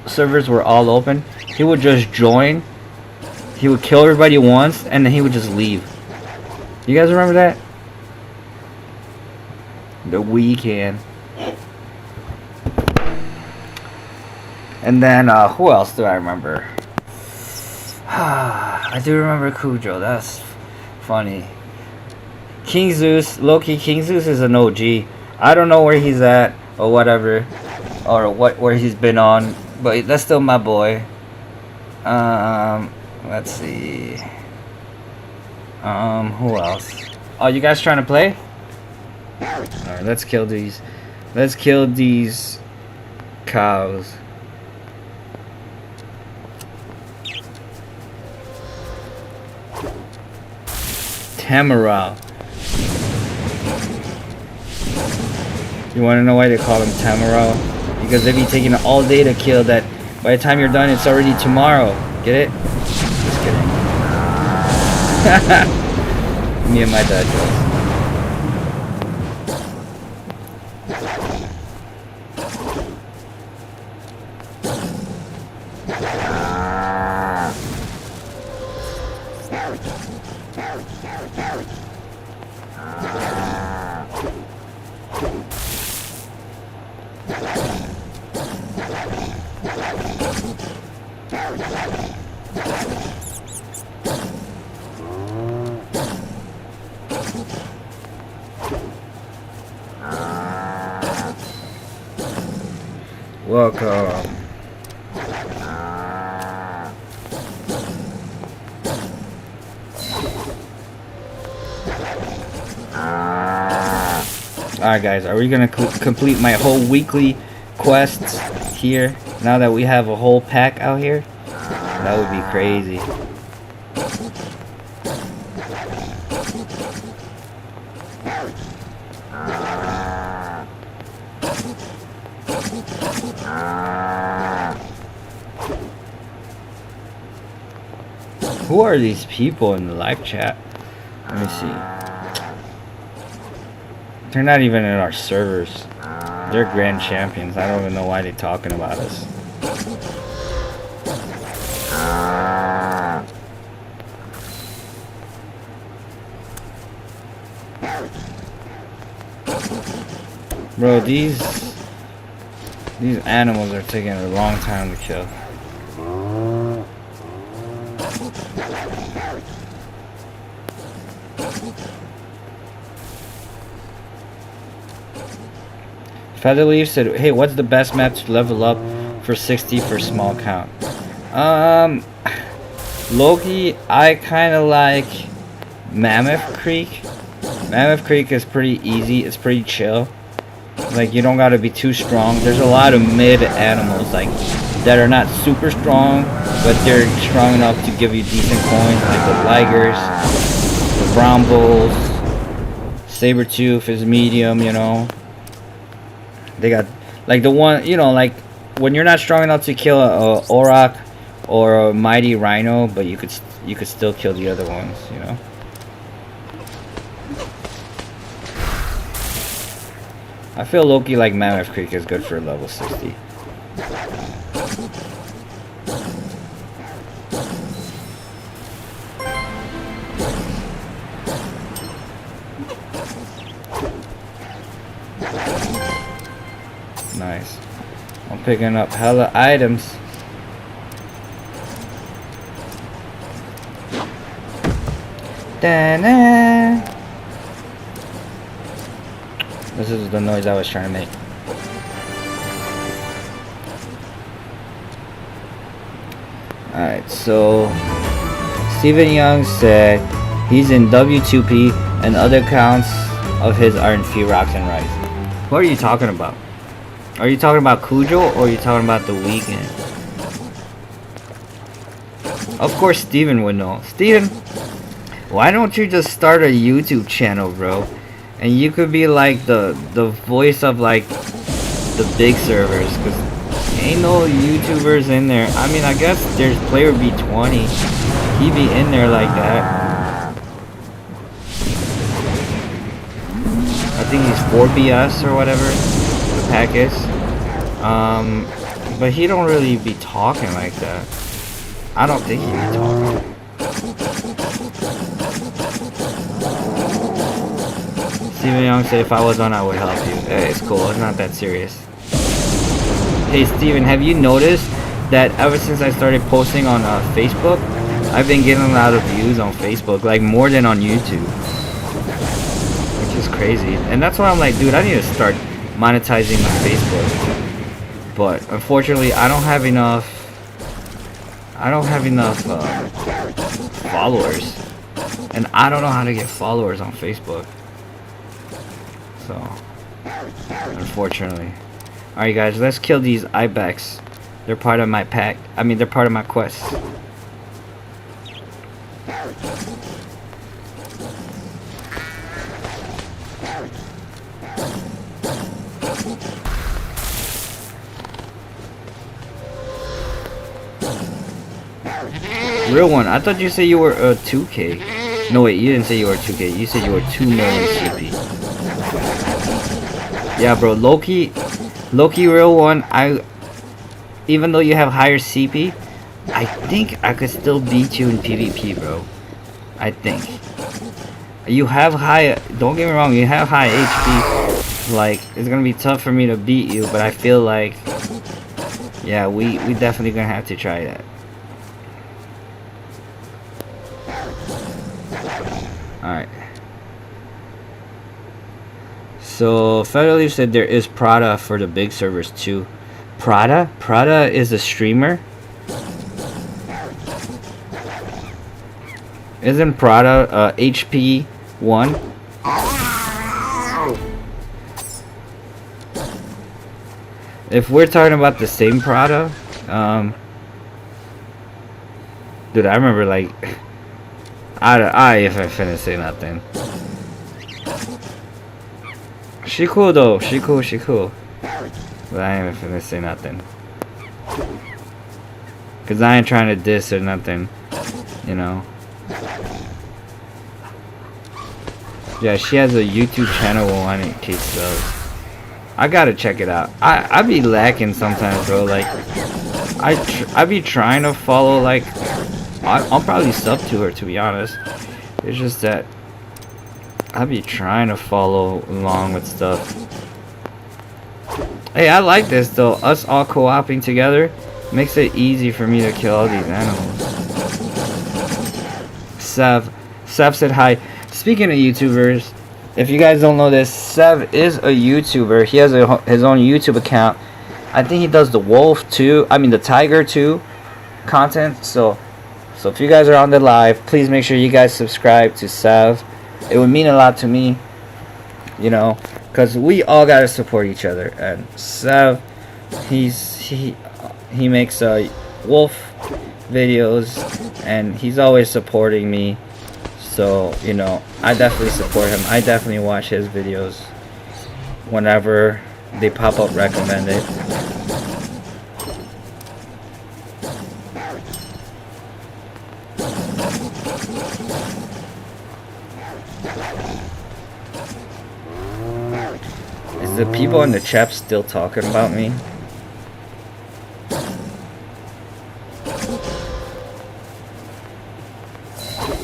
[SPEAKER 1] servers were all open. He would just join. He would kill everybody once, and then he would just leave. You guys remember that? The Weeknd. And then who else do I remember? I do remember Cujo. That's funny. King Zeus, Loki. King Zeus is an OG. I don't know where he's at or whatever, or where he's been on, but that's still my boy. Let's see. Who else? Oh, you guys trying to play? Alright, let's kill these. Let's kill these cows. Tamara. You want to know why they call him Tamara? Because they'd be taking all day to kill that. By the time you're done, it's already tomorrow. Get it? Just kidding. Me and my dad jokes. Welcome. Alright guys, are we gonna complete my whole weekly quests here now that we have a whole pack out here? That would be crazy. Who are these people in the live chat? Let me see. They're not even in our servers. They're grand champions. I don't even know why they're talking about us. Bro, these animals are taking a long time to kill. Featherleaf said, hey, what's the best map to level up for 60 for small count? Loki, I kind of like Mammoth Creek. Mammoth Creek is pretty easy. It's pretty chill. Like, you don't gotta be too strong. There's a lot of mid animals, like, that are not super strong, but they're strong enough to give you decent coins, like the Ligers, the Brown Bulls, Sabertooth is medium, you know. They got, like, the one, you know, like, when you're not strong enough to kill a Auroch or a Mighty Rhino, but you could still kill the other ones, you know. I feel Loki like Mammoth Creek is good for level 60. Nice. I'm picking up hella items. Da-na. This is the noise I was trying to make. Alright, so Steven Young said he's in W2P and other accounts of his are in Ferox and Rise. What are you talking about? Are you talking about Cujo or are you talking about the weekend? Of course Steven would know. Steven, why don't you just start a YouTube channel, bro? And you could be like the voice of like the big servers, cause ain't no YouTubers in there. I mean, I guess there's Player B20. He be in there like that. I think he's 4BS or whatever the pack is. But he don't really be talking like that. I don't think he be talking. Steven Young said if I was on I would help you. Hey, it's cool, it's not that serious. Hey Steven, have you noticed that ever since I started posting on Facebook, I've been getting a lot of views on Facebook, like more than on YouTube, which is crazy. And that's why I'm like, dude, I need to start monetizing my Facebook. But unfortunately, I don't have enough followers, and I don't know how to get followers on Facebook. So, unfortunately. Alright guys, let's kill these Ibex. They're part of my pack. I mean, they're part of my quest. Real one, I thought you said you were 2K. No wait, you didn't say you were 2K. You said you were 2 million CP. Yeah, bro, Loki, real one. Even though you have higher CP, I think I could still beat you in PvP, bro. I think you have high. Don't get me wrong, you have high HP. Like, it's gonna be tough for me to beat you, but I feel like, yeah, we definitely gonna have to try that. All right. So Featherleaf said there is Prada for the big servers too. Prada? Prada is a streamer? Isn't Prada HP 1? If we're talking about the same Prada, Dude, I remember like I if I finna say nothing. She cool though. She cool. But I ain't finna say nothing. Cause I ain't trying to diss or nothing. You know. Yeah, she has a YouTube channel with 100K subs. I gotta check it out. I be lacking sometimes, bro. Like, I be trying to follow, like, I'll probably sub to her, to be honest. It's just that I be trying to follow along with stuff. Hey, I like this, though. Us all co-oping together makes it easy for me to kill all these animals. Sev said hi. Speaking of YouTubers, if you guys don't know this, Sev is a YouTuber. He has his own YouTube account. I think he does the wolf too. I mean the tiger too content. So if you guys are on the live, please make sure you guys subscribe to Sev. It would mean a lot to me, you know, because we all gotta support each other. And Sev, he makes wolf videos, and he's always supporting me. So, you know, I definitely support him. I definitely watch his videos whenever they pop up recommended. Is the people in the chat still talking about me?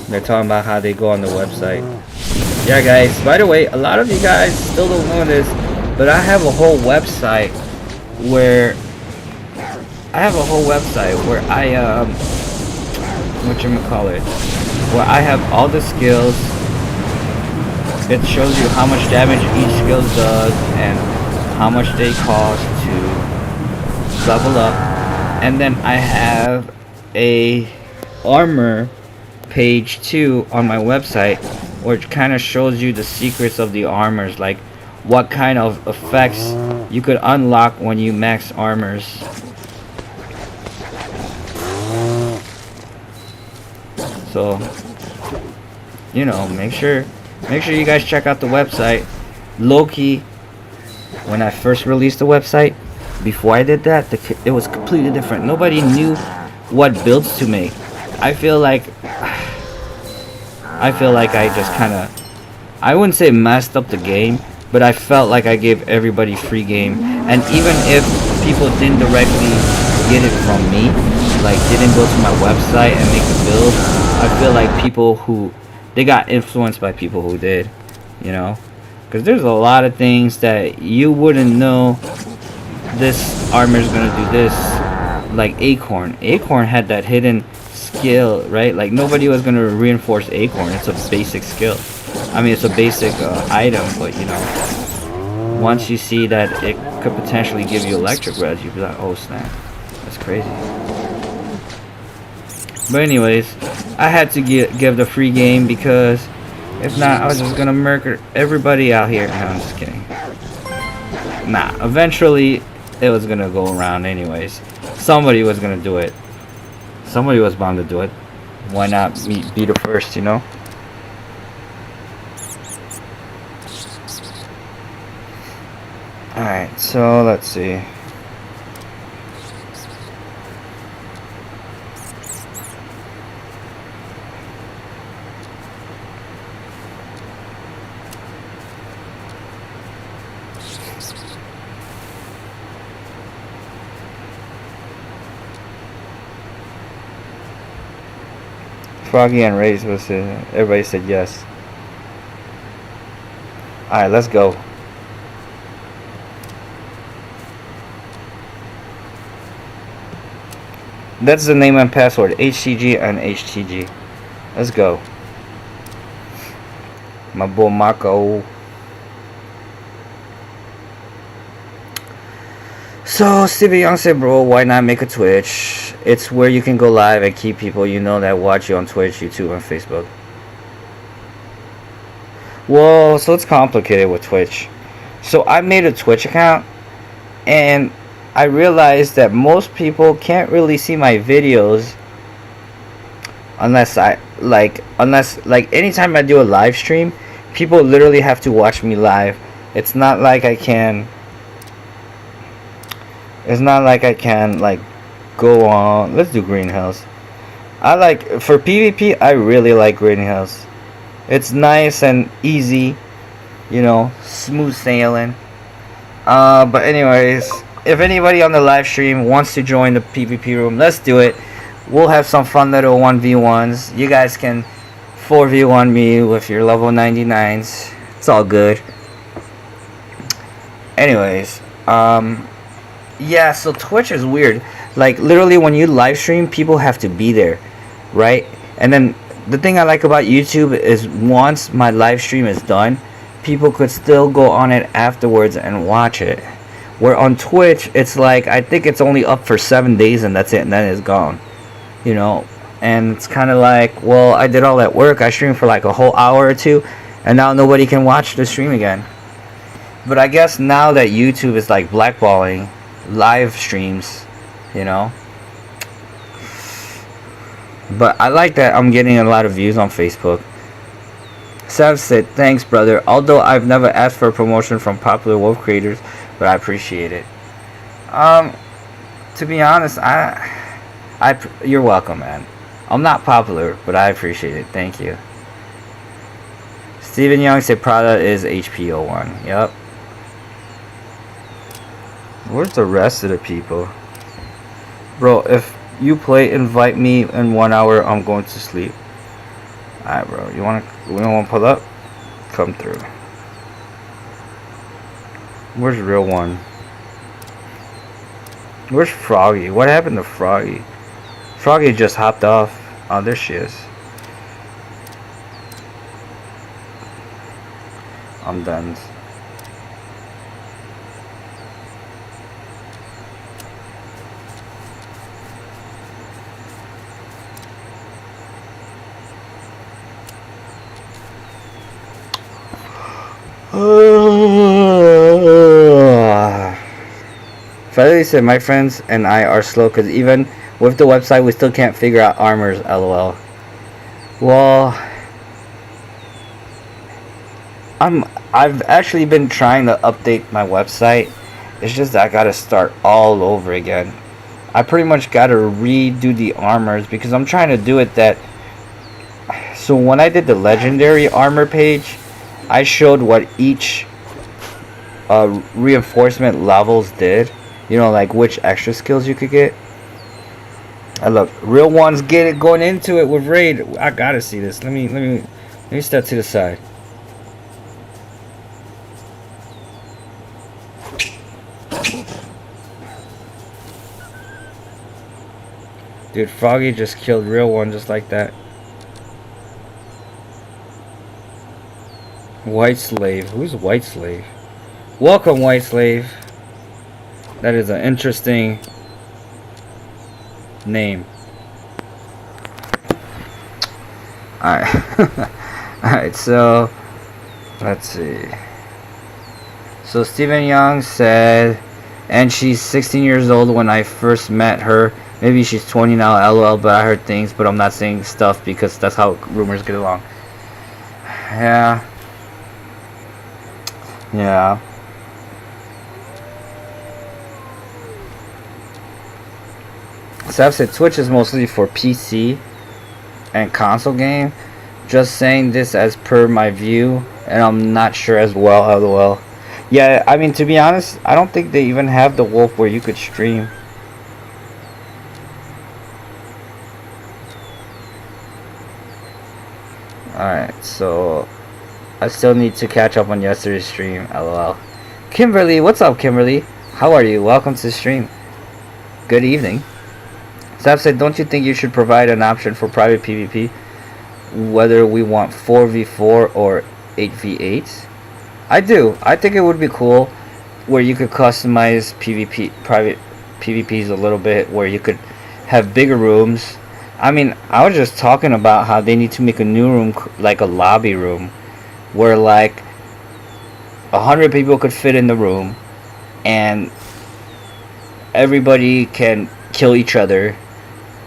[SPEAKER 1] They're talking about how they go on the website. Yeah, guys, by the way, a lot of you guys still don't know this, but I have a whole website where I whatchamacallit, where I have all the skills. It shows you how much damage each skill does and how much they cost to level up. And then I have a armor page too on my website, which kind of shows you the secrets of the armors, like what kind of effects you could unlock when you max armors. So, you know, make sure you guys check out the website. Low-key, when I first released the website, before I did that, it was completely different. Nobody knew what builds to make. I feel like I just kind of, I wouldn't say messed up the game, but I felt like I gave everybody free game. And even if people didn't directly get it from me, like didn't go to my website and make the build, I feel like people who, they got influenced by people who did, you know? Because there's a lot of things that you wouldn't know this armor's gonna do this. Like Acorn. Acorn had that hidden skill, right? Like nobody was gonna reinforce Acorn. It's a basic skill. I mean, it's a basic item, but you know, once you see that it could potentially give you electric res, you'd be like, oh snap, that's crazy. But anyways, I had to give the free game, because if not, I was just gonna murder everybody out here. No, I'm just kidding. Nah, eventually it was gonna go around anyways. Somebody was gonna do it. Somebody was bound to do it. Why not be the first, you know? Alright, so let's see. Froggy and Race was everybody said yes. Alright, let's go. That's the name and password, HTG and HTG. Let's go. My boy Marco. So Stevie Young said, bro, why not make a Twitch? It's where you can go live and keep people you know that watch you on Twitch, YouTube, and Facebook. Well, so it's complicated with Twitch. So I made a Twitch account, and I realized that most people can't really see my videos unless anytime I do a live stream, people literally have to watch me live. It's not like I can. It's not like I can like go on. Let's do greenhouse. I like for PvP. I really like greenhouse. It's nice and easy, smooth sailing. But anyways, if anybody on the live stream wants to join the PvP room, let's do it. We'll have some fun little 1v1s. You guys can 4v1 me with your level 99s. It's all good. Anyways, yeah, so Twitch is weird. Like, literally, when you live stream, people have to be there, right? And then the thing I like about YouTube is once my live stream is done, people could still go on it afterwards and watch it. Where on Twitch, it's like, I think it's only up for 7 days and that's it, and then it's gone. And it's kind of like, well, I did all that work. I streamed for like a whole hour or two, and now nobody can watch the stream again. But I guess now that YouTube is like blackballing live streams, But I like that I'm getting a lot of views on Facebook. Sav said, thanks, brother. Although I've never asked for a promotion from popular wolf creators, but I appreciate it. To be honest, you're welcome, man. I'm not popular, but I appreciate it. Thank you. Steven Young said Prada is HP01. Yep. Where's the rest of the people? Bro, if you play, invite me in 1 hour. I'm going to sleep. Alright, bro. We want to pull up? Come through. Where's real one? Where's Froggy? What happened to Froggy? Froggy just hopped off. Oh, there she is. I'm done. Finally said, my friends and I are slow because even with the website we still can't figure out armors, lol. Well, I've actually been trying to update my website. It's just that I gotta start all over again. I pretty much gotta redo the armors because I'm trying to do it that. So when I did the legendary armor page, I showed what each reinforcement levels did. Like which extra skills you could get. And look, real ones get it going into it with raid. I gotta see this. Let me step to the side. Dude, Froggy just killed real one just like that. White Slave. Who's White Slave? Welcome, White Slave. That is an interesting name. Alright. Alright, so let's see. So Stephen Young said, and she's 16 years old when I first met her. Maybe she's 20 now, lol, but I heard things, but I'm not saying stuff because that's how rumors get along. Yeah. Yeah. Sav said Twitch is mostly for PC and console game. Just saying this as per my view, and I'm not sure as well, lol. Yeah, I mean, to be honest, I don't think they even have the wolf where you could stream. Alright, so I still need to catch up on yesterday's stream, lol. Kimberly, what's up, Kimberly? How are you? Welcome to the stream. Good evening. Sav said, don't you think you should provide an option for private PvP, whether we want 4v4 or 8v8? I do. I think it would be cool where you could customize PvP, private PvPs a little bit, where you could have bigger rooms. I mean, I was just talking about how they need to make a new room, like a lobby room, where like 100 people could fit in the room, and everybody can kill each other.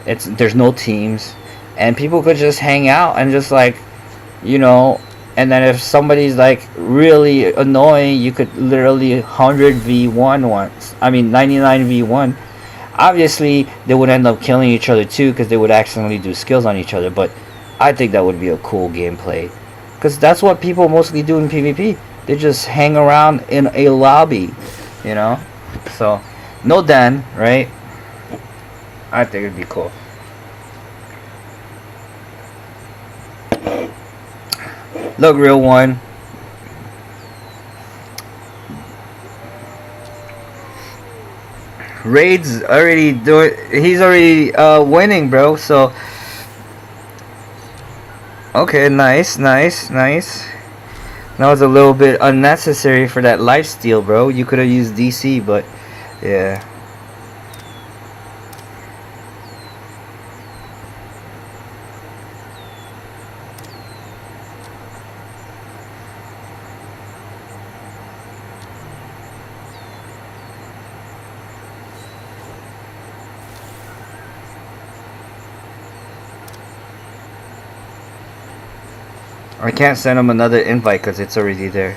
[SPEAKER 1] There's no teams, and people could just hang out and just like, you know. And then if somebody's like really annoying, you could literally 100v1 once. I mean 99v1. Obviously, they would end up killing each other too because they would accidentally do skills on each other. But I think that would be a cool gameplay, because that's what people mostly do in PvP. They just hang around in a lobby, you know. So, no Dan, right? I think it'd be cool. Look, real one. Raid's already doing. He's already winning, bro. So, okay, nice. That was a little bit unnecessary for that lifesteal, bro. You could have used DC, but yeah. I can't send him another invite because it's already there.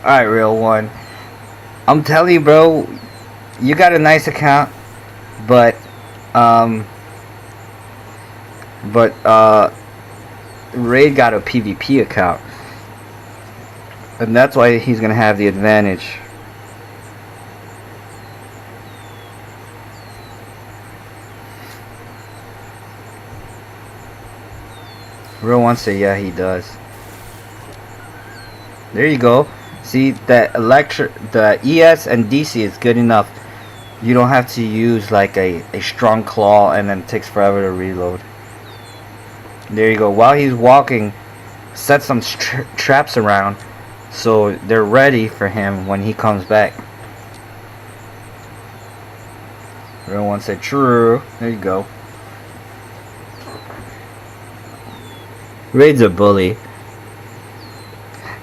[SPEAKER 1] Alright, real one. I'm telling you, bro, you got a nice account. But Raid got a PvP account, and that's why he's gonna have the advantage. Real one say yeah, he does. There you go. See, that the ES and DC is good enough. You don't have to use like a strong claw and then it takes forever to reload. There you go. While he's walking, set some traps around so they're ready for him when he comes back. Everyone said true. There you go. Raid's a bully.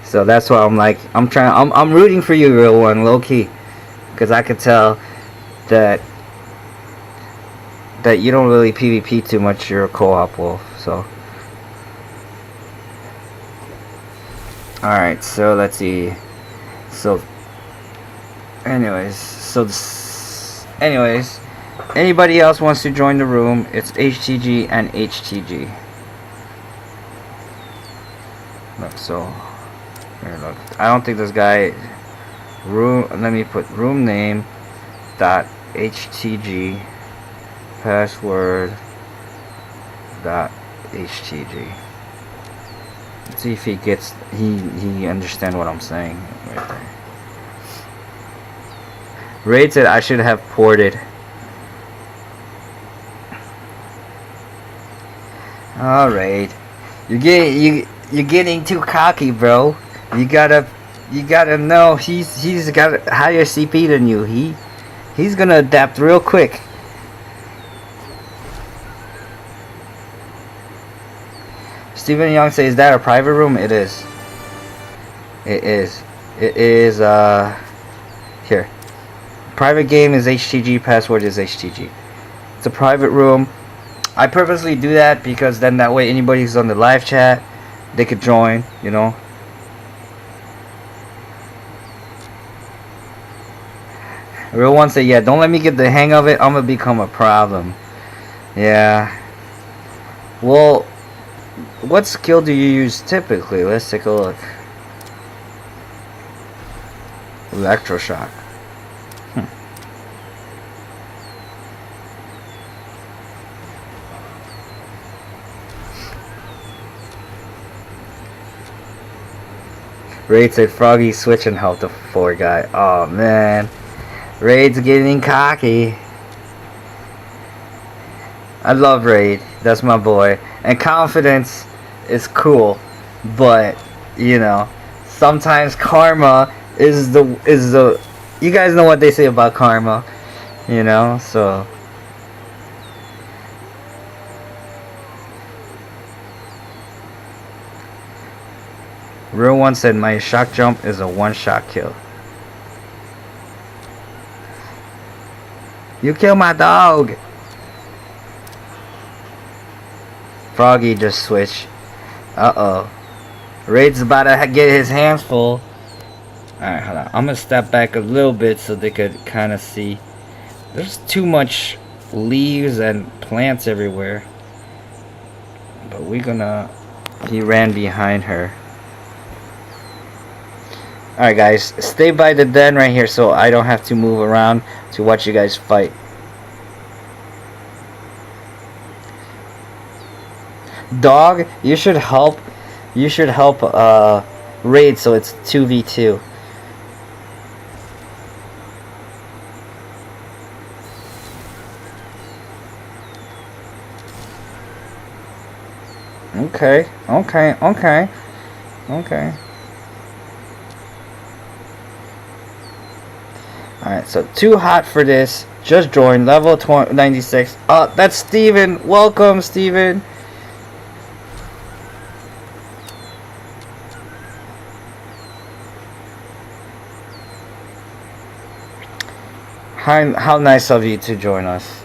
[SPEAKER 1] So that's why I'm like, I'm rooting for you, real one, low key. Because I could tell that you don't really PvP too much. You're a co-op wolf, so. Alright, so let's see. So anyways, anybody else wants to join the room, it's HTG and HTG. Look, so here, look, I don't think this guy room, let me put room name dot HTG password dot HTG. Let's see if he gets he understand what I'm saying right there. Raid said I should have ported. Alright. You're getting too cocky, bro. You gotta know he's got a higher CP than you. He's gonna adapt real quick. Stephen Young says, is that a private room? It is. It is. Here. Private game is HTG, password is HTG. It's a private room. I purposely do that because then that way anybody who's on the live chat, they could join, you know. Real one say, yeah, don't let me get the hang of it. I'm gonna become a problem. Yeah. Well, what skill do you use typically? Let's take a look. Electroshock. Raid said Froggy switch and help the 4 guy. Oh man. Raid's getting cocky. I love Raid. That's my boy. And confidence is cool, but you know, sometimes karma is the You guys know what they say about karma, you know. So Real One said my shock jump is a one-shot kill. You killed my dog. Froggy just switched. Uh-oh. Raid's about to get his hands full. Alright, hold on. I'm gonna step back a little bit so they could kind of see. There's too much leaves and plants everywhere. But we're gonna... He ran behind her. Alright guys, stay by the den right here so I don't have to move around to watch you guys fight. Dog, you should help. You should help Raid so it's 2v2. Okay. Alright, so too hot for this. Just joined. Level 96. That's Steven. Welcome, Steven. How nice of you to join us.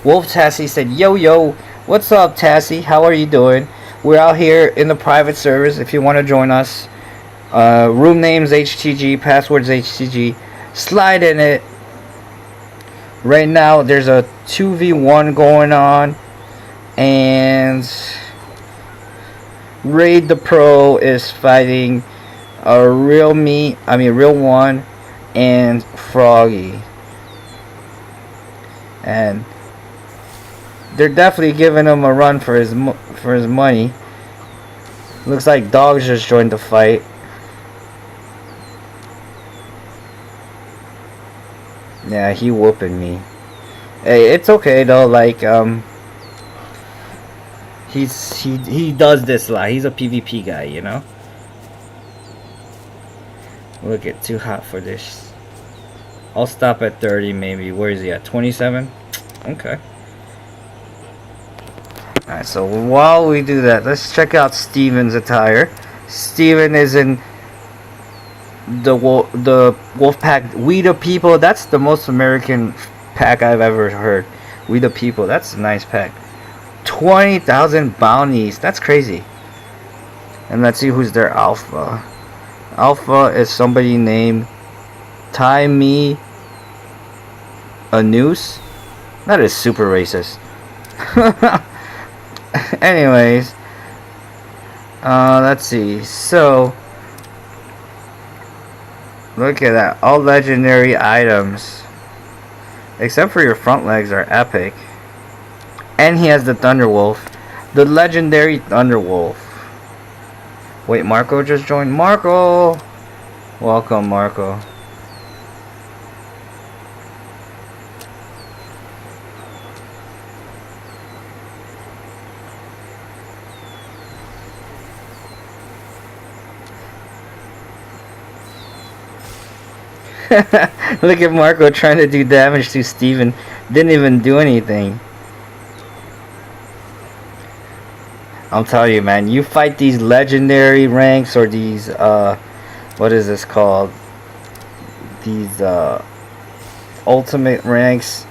[SPEAKER 1] Wolf Tassie said, yo, what's up, Tassie? How are you doing? We're out here in the private servers if you want to join us. Room names HTG, passwords HTG. Slide in it. Right now, there's a 2v1 going on. And Raid the Pro is fighting a Real One and Froggy. And they're definitely giving him a run for his money. Looks like Dogs just joined the fight. Yeah, he whooping me. Hey, it's okay though. Like he does this a lot. He's a PvP guy, you know. Look, it's too hot for this. I'll stop at 30 maybe. Where is he at? 27? Okay. Alright, so while we do that, let's check out Steven's attire. Steven is in the wolf pack. We the People. That's the most American pack I've ever heard. We the People. That's a nice pack. 20,000 bounties. That's crazy. And let's see who's their alpha. Alpha is somebody named Tie Me a Noose. That is super racist. Anyways, let's see. So, look at that. All legendary items, except for your front legs, are epic. And he has the Thunderwolf, the legendary Thunderwolf. Wait, Marco just joined. Marco! Welcome, Marco. Look at Marco trying to do damage to Steven. Didn't even do anything. I'm telling you, man, you fight these legendary ranks or these what is this called? These ultimate ranks,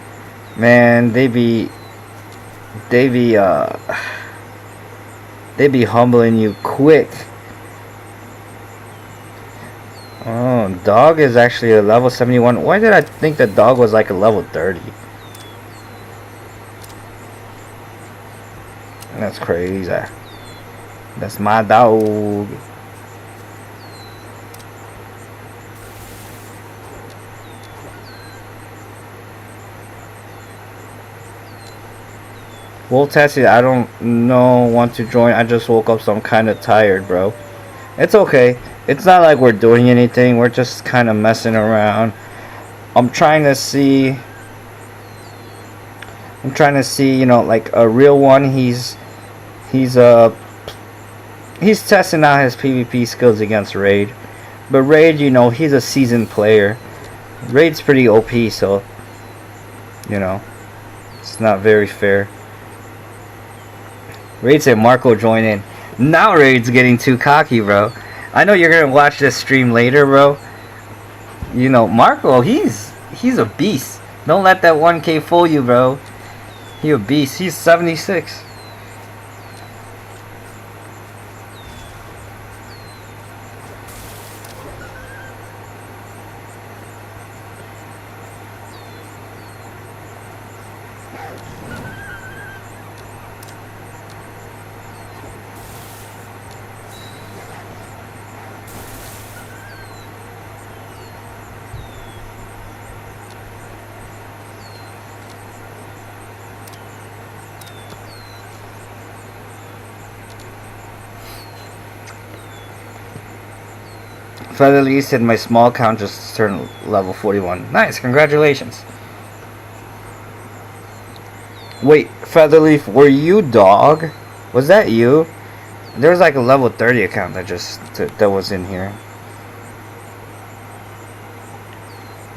[SPEAKER 1] man, they be humbling you quick. Oh, Dog is actually a level 71. Why did I think that Dog was like a level 30? That's crazy. That's my dog. Wolf Tassie, I don't want to join. I just woke up, so I'm kind of tired, bro. It's okay. It's not like we're doing anything. We're just kind of messing around. I'm trying to see, you know, like a Real One. He's testing out his PvP skills against Raid. But Raid, you know, he's a seasoned player. Raid's pretty OP, so you know, it's not very fair. Raid said Marco join in. Now Raid's getting too cocky, bro. I know you're gonna watch this stream later, bro. You know, Marco, he's a beast. Don't let that 1K fool you, bro. He a beast. He's 76. Featherly said my small count just turned level 41. Nice, congratulations. Wait, Featherleaf, were you dog? Was that you? There was like a level 30 account that was in here.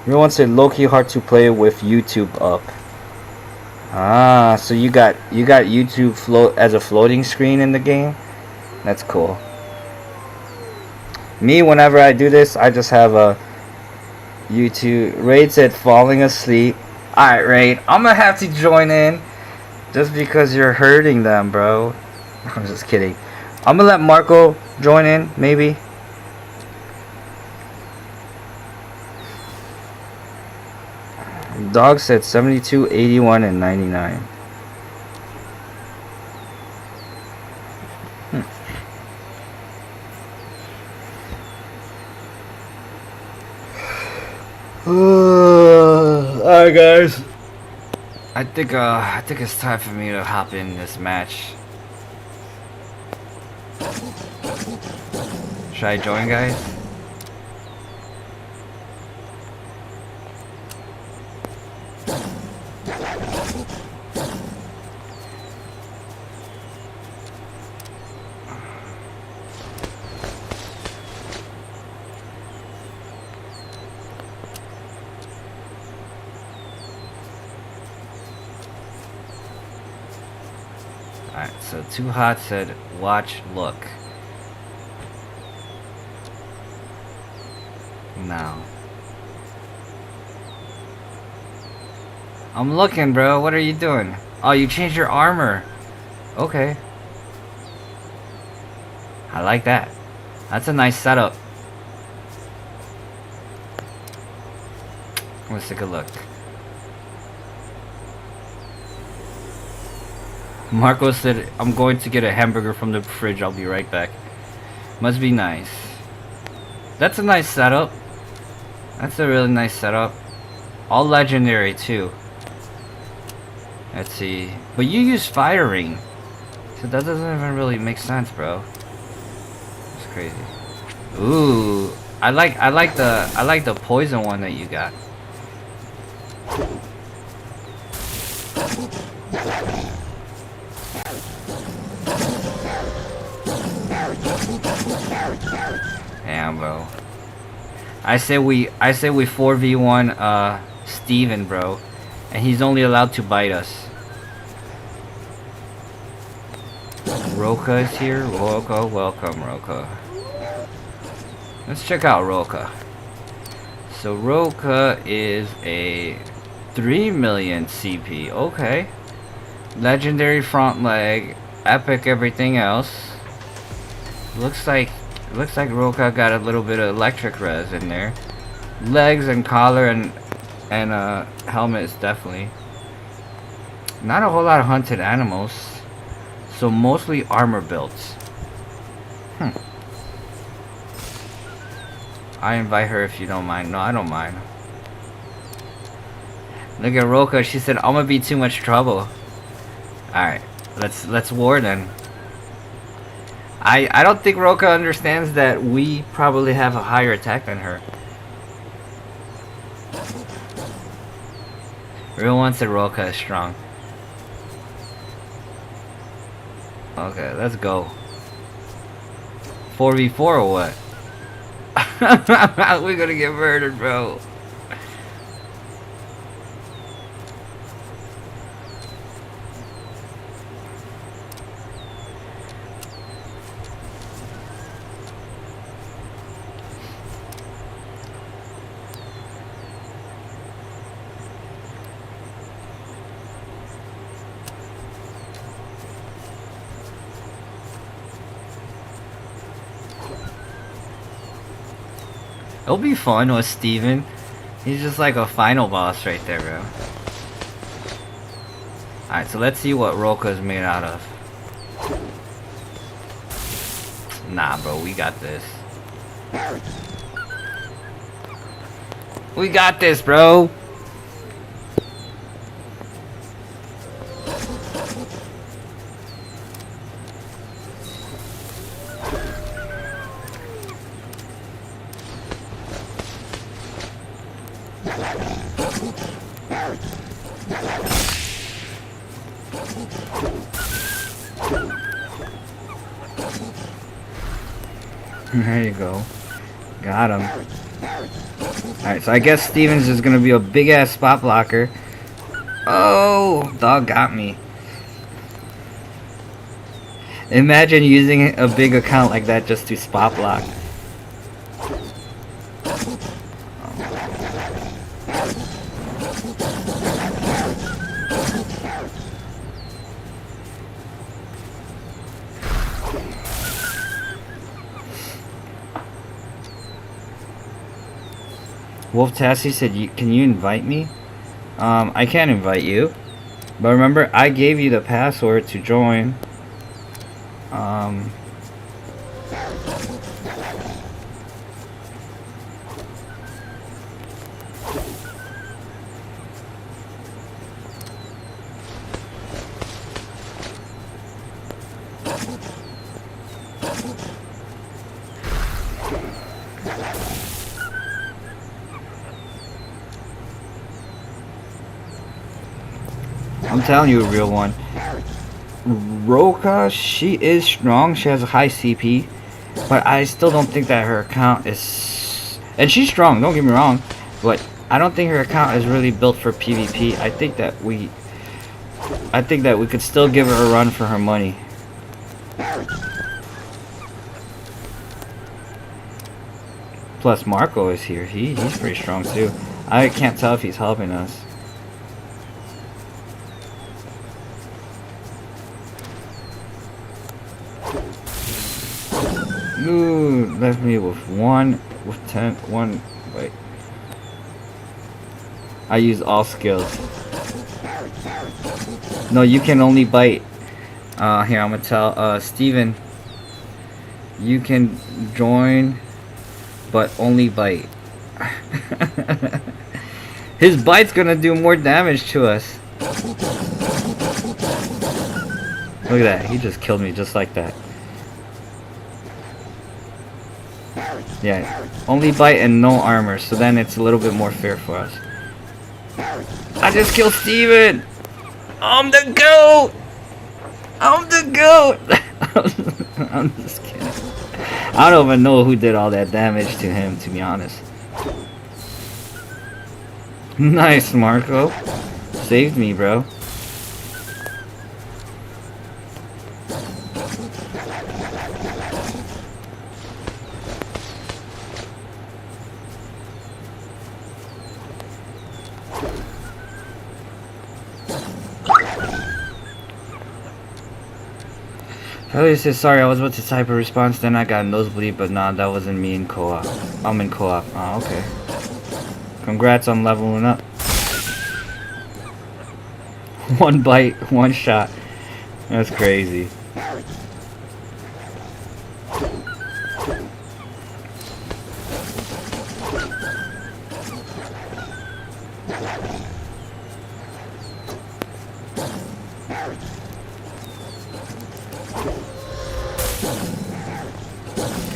[SPEAKER 1] Everyone said low-key hard to play with YouTube up. Ah, so you got YouTube float as a floating screen in the game? That's cool. Me, whenever I do this, I just have a YouTube. Raid said falling asleep. Alright, Raid, I'm gonna have to join in just because you're hurting them, bro. I'm just kidding. I'm gonna let Marco join in, maybe. Dog said 72, 81, and 99. Alright, guys. I think it's time for me to hop in this match. Should I join, guys? Alright, so Too Hot said, watch, look. Now. I'm looking, bro. What are you doing? Oh, you changed your armor. Okay. I like that. That's a nice setup. Let's take a look. Marco said, I'm going to get a hamburger from the fridge. I'll be right back. Must be nice. That's a nice setup. That's a really nice setup. All legendary, too. Let's see. But you use fire ring. So that doesn't even really make sense, bro. It's crazy. Ooh. I like the poison one that you got. Damn, bro. I say we 4v1 Steven, bro, and he's only allowed to bite us. Roka is here. Roka, welcome, Roka. Let's check out Roka. So Roka is a 3 million CP. Okay. Legendary front leg, epic everything else. Looks like Roka got a little bit of electric res in there. Legs and collar and helmet is definitely. Not a whole lot of hunted animals. So mostly armor builds. I invite her if you don't mind. No, I don't mind. Look at Roka, she said I'm gonna be too much trouble. Alright, let's war then. I don't think Roka understands that we probably have a higher attack than her. Everyone said Roka is strong. Okay, let's go. 4v4 or what? We're gonna get murdered, bro. It'll be fun with Steven. He's just like a final boss right there, bro. Alright, so let's see what Roka's made out of. Nah, bro, we got this. We got this, bro. There you go. Got him. Alright, so I guess Stevens is gonna be a big ass spot blocker. Oh, dog got me. Imagine using a big account like that just to spot block. Wolf Tassie said, can you invite me? I can't invite you. But remember, I gave you the password to join. I'm telling you a real one. Roka, she is strong. She has a high CP. But I still don't think that her account is... And she's strong, don't get me wrong. But I don't think her account is really built for PvP. I think that we could still give her a run for her money. Plus Marco is here. He's pretty strong too. I can't tell if he's helping us. Ooh, left me with 10, wait. I use all skills. No, you can only bite. Here, I'm gonna tell, Steven. You can join, but only bite. His bite's gonna do more damage to us. Look at that, he just killed me just like that. Yeah, only bite and no armor, so then it's a little bit more fair for us. I just killed Steven! I'm the GOAT! I'm the GOAT! I'm just kidding. I don't even know who did all that damage to him, to be honest. Nice, Marco. Saved me, bro. Elliot says, sorry, I was about to type a response, then I got a nosebleed, but nah, that wasn't me in co-op. I'm in co-op. Oh, okay. Congrats on leveling up. One bite, one shot. That's crazy.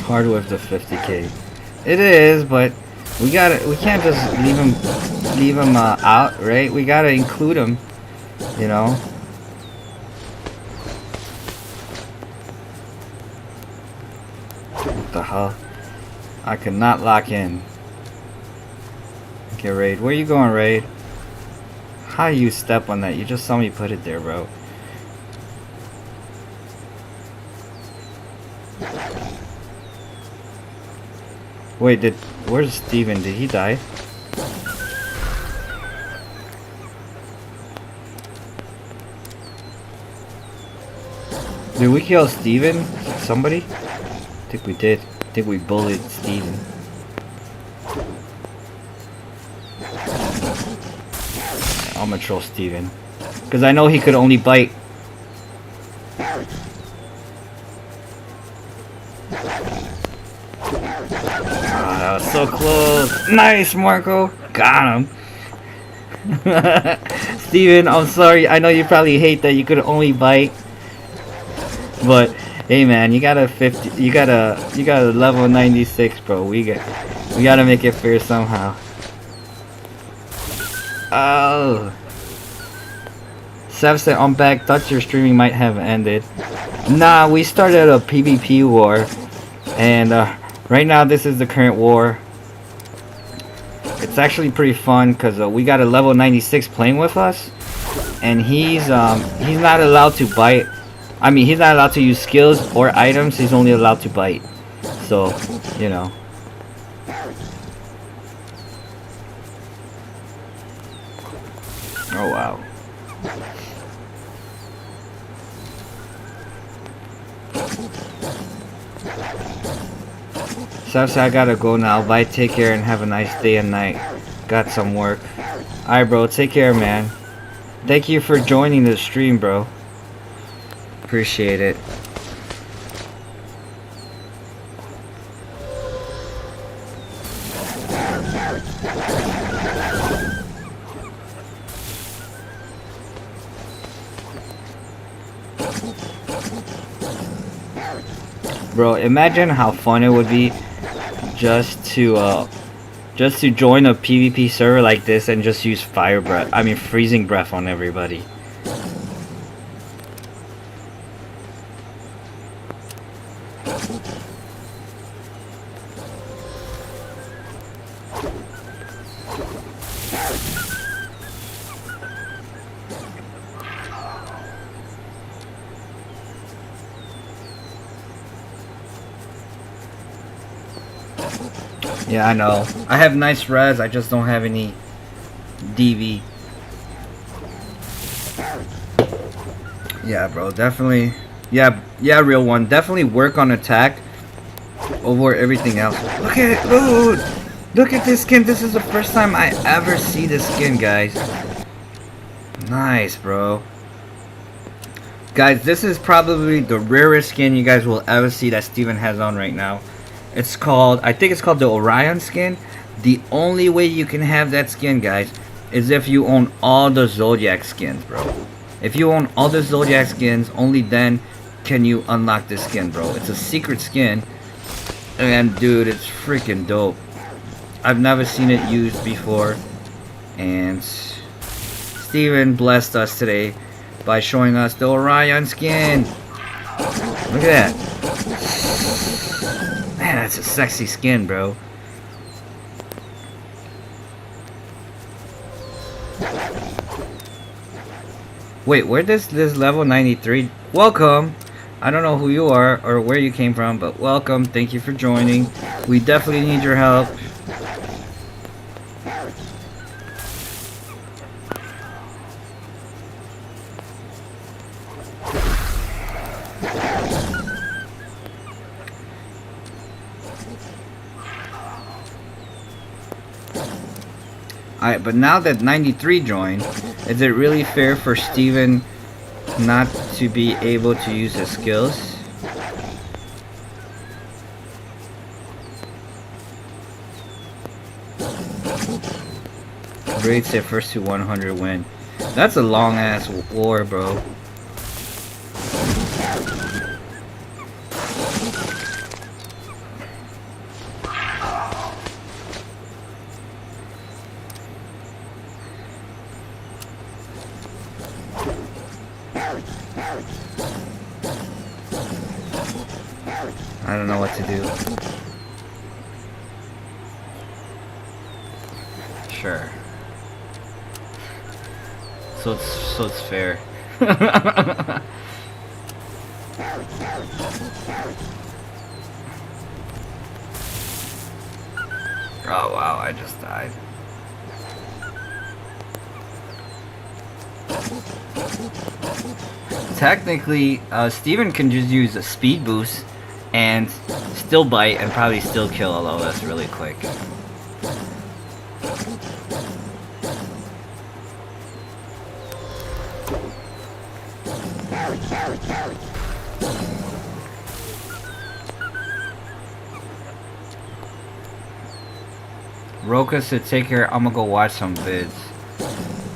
[SPEAKER 1] Hard with the 50k. It is, but we can't just leave him out, right? We gotta include him, you know. What the hell? I could not lock in. Okay, Raid. Where you going, Raid? How do you step on that? You just saw me put it there, bro. Wait, where's Steven? Did he die? Did we kill Steven? Somebody? I think we did. I think we bullied Steven. I'm gonna troll Steven. Because I know he could only bite. Ah, that was so close. Nice, Marco. Got him. Steven, I'm sorry. I know you probably hate that you could only bite. But hey man, you got a level 96, bro. We gotta make it fair somehow. Oh. Sev said, I'm back. Thought your streaming might have ended. Nah, we started a PvP war. And right now this is the current war. It's actually pretty fun because we got a level 96 playing with us. And he's not allowed to bite. I mean, he's not allowed to use skills or items. He's only allowed to bite. So, you know. Oh, wow. Subs, I gotta go now. Bye, take care, and have a nice day and night. Got some work. Alright, bro. Take care, man. Thank you for joining the stream, bro. Appreciate it. Bro, imagine how fun it would be just to join a PvP server like this and just use freezing breath on everybody. Yeah, I know. I have nice res, I just don't have any DV. Yeah, bro, definitely. Yeah, real one. Definitely work on attack over everything else. Look at it, dude! Look at this skin. This is the first time I ever see this skin, guys. Nice, bro. Guys, this is probably the rarest skin you guys will ever see that Steven has on right now. It's called, I think it's called the Orion skin. The only way you can have that skin, guys, is if you own all the Zodiac skins, bro. If you own all the Zodiac skins, only then can you unlock this skin, bro. It's a secret skin. And, dude, it's freaking dope. I've never seen it used before. And Steven blessed us today by showing us the Orion skin. Look at that. Man, that's a sexy skin, bro. Wait, where does this level 93? Welcome. I don't know who you are or where you came from, but welcome. Thank you for joining. We definitely need your help. Alright, but now that 93 joined, is it really fair for Steven not to be able to use his skills? Raid said first to 100 win. That's a long ass war, bro. I don't know what to do. Sure. So it's fair. Oh wow, I just died. Technically, Steven can just use a speed boost and still bite and probably still kill all of us really quick. Roka said take care, I'm gonna go watch some vids.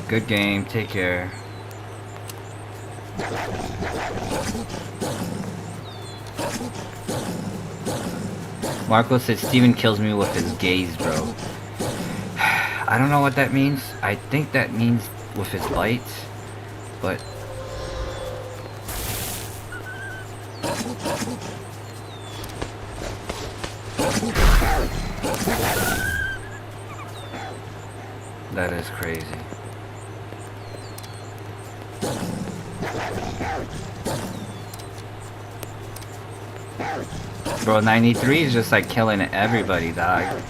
[SPEAKER 1] Good game, take care. Marco said Steven kills me with his gaze, bro. I don't know what that means. I think that means with his bites, but that is crazy. Bro, 93 is just like killing everybody, dog.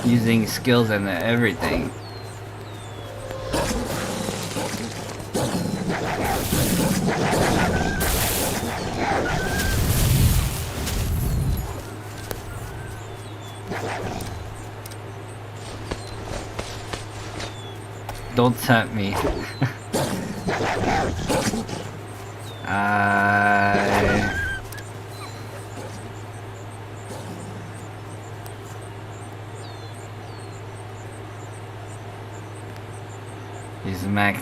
[SPEAKER 1] Using skills and everything. Don't tempt me. Use max.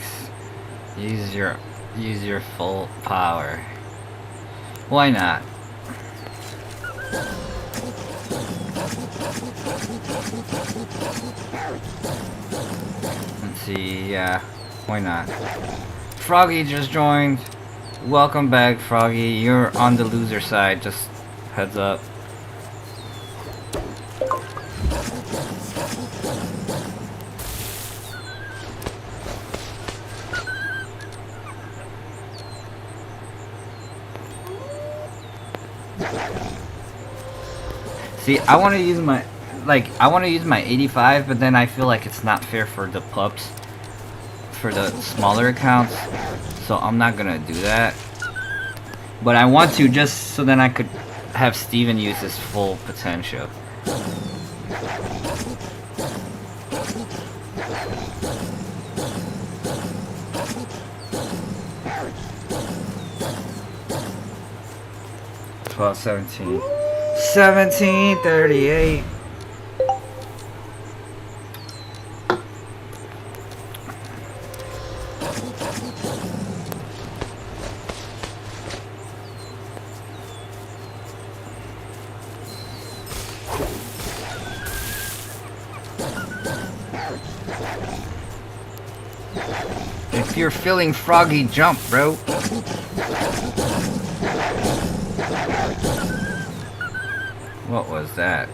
[SPEAKER 1] Use your full power. Why not? Let's see. Yeah, why not? Froggy just joined. Welcome back, Froggy. You're on the loser side. Just heads up. See, I want to use my, I want to use my 85, but then I feel like it's not fair for the pups, for the smaller accounts, so I'm not gonna do that. But I want to, just so then I could have Steven use his full potential. Well, 17. 1738. If you're feeling froggy, jump, bro. What was that?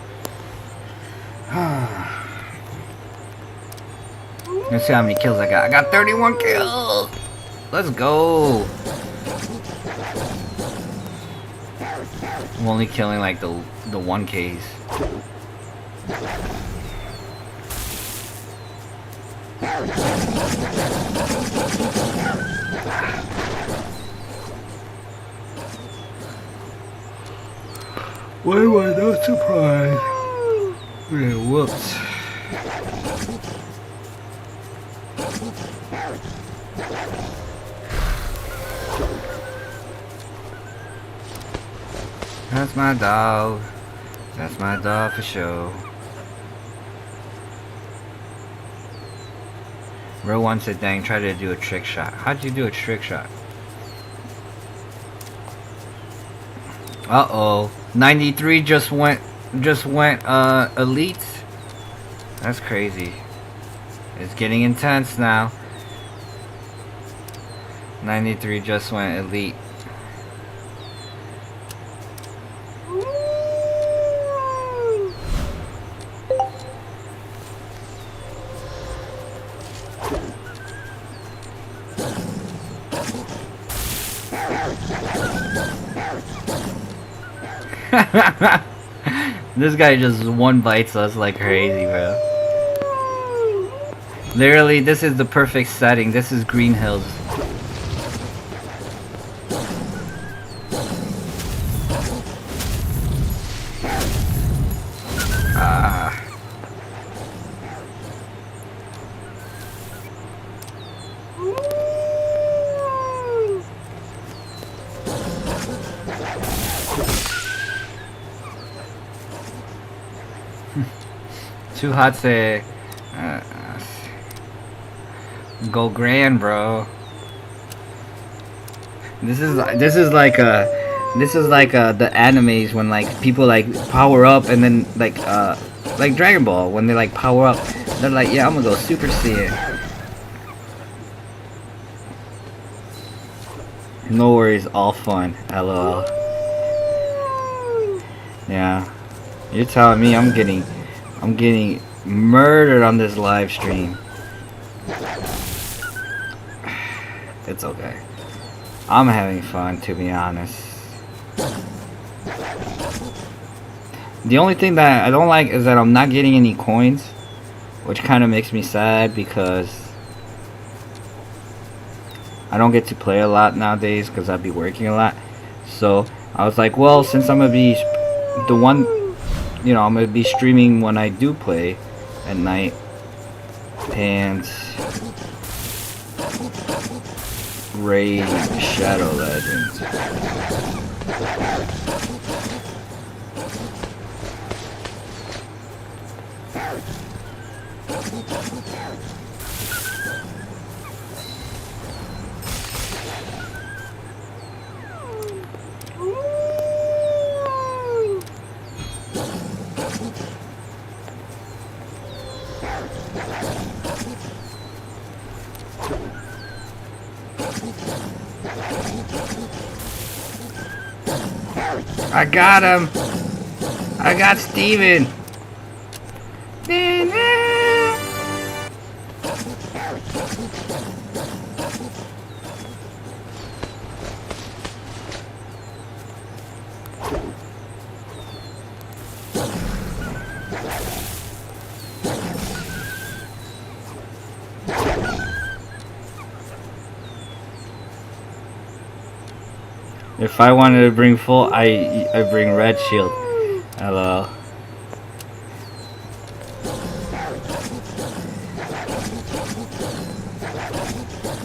[SPEAKER 1] Let's see how many kills I got. I got 31 kills. Let's go. I'm only killing like the 1Ks. Why am I not surprised? Yeah, whoops. That's my dog. That's my dog for sure. Real one said, dang, try to do a trick shot. How'd you do a trick shot? Uh-oh. 93 just went elite. That's crazy. It's getting intense now. 93 just went elite. This guy just one bites us like crazy, bro. Literally, this is the perfect setting. This is Green Hills. Ah. Too hot to go grand, bro. This is like the animes when like people like power up and then like Dragon Ball when they like power up, they're like, yeah, I'm gonna go Super Saiyan. No worries, all fun. LOL. Yeah, you're telling me I'm getting murdered on this live stream. It's okay. I'm having fun, to be honest. The only thing that I don't like is that I'm not getting any coins, which kind of makes me sad because I don't get to play a lot nowadays because I'd be working a lot. So I was like, well, since I'm gonna be the one, you know, I'm gonna be streaming when I do play at night, and Raid Shadow Legends. I got him! I got Steven! If I wanted to bring full, I bring red shield. Hello.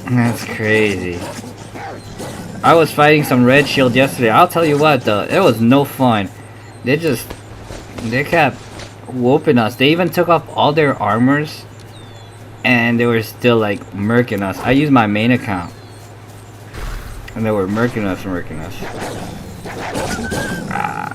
[SPEAKER 1] That's crazy. I was fighting some red shield yesterday. I'll tell you what though, it was no fun. They kept whooping us. They even took off all their armors and they were still like murking us. I used my main account. And they were murking us. Ah.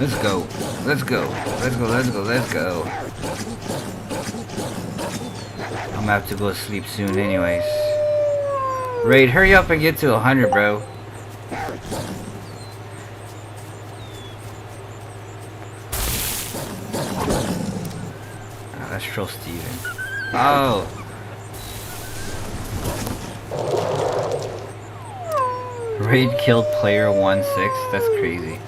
[SPEAKER 1] Let's go. I'm gonna have to go sleep soon anyways. Raid, hurry up and get to 100, bro. Let's troll Steven. Oh! Raid killed player 1-6. That's crazy.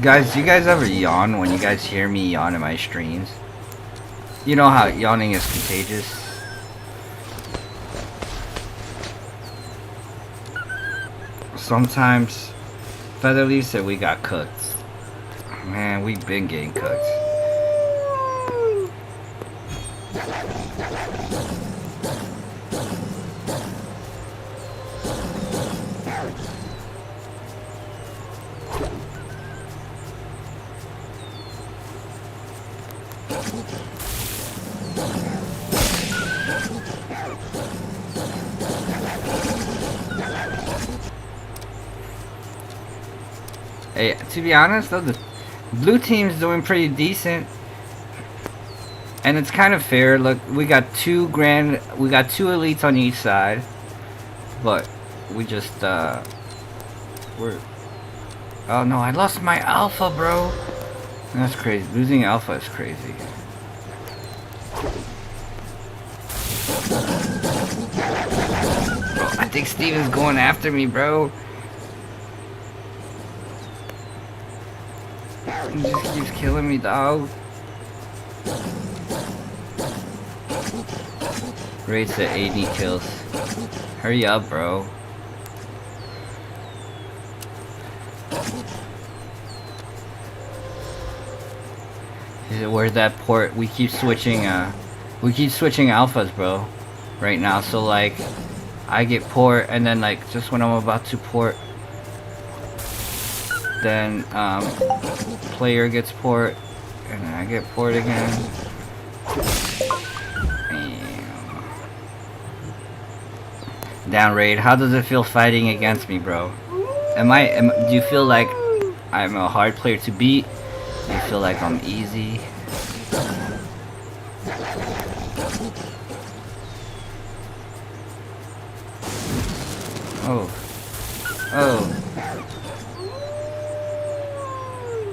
[SPEAKER 1] Guys, do you guys ever yawn when you guys hear me yawn in my streams? You know how yawning is contagious? Sometimes Featherleaf said we got cooked. Man, we've been getting cooked. Hey, to be honest though, the blue team's doing pretty decent. And it's kind of fair. Look, we got two elites on each side. But we just we're oh no, I lost my alpha, bro. That's crazy. Losing alpha is crazy. Bro, I think Steven's going after me, bro. He just keeps killing me, dog. Rates at 80 kills. Hurry up, bro. Where's that port? We keep switching alphas, bro. Right now, so like, I get port, and then like, just when I'm about to port, then player gets port, and then I get port again. Down raid. How does it feel fighting against me, bro? Do you feel like I'm a hard player to beat? Do you feel like I'm easy? Oh. Oh.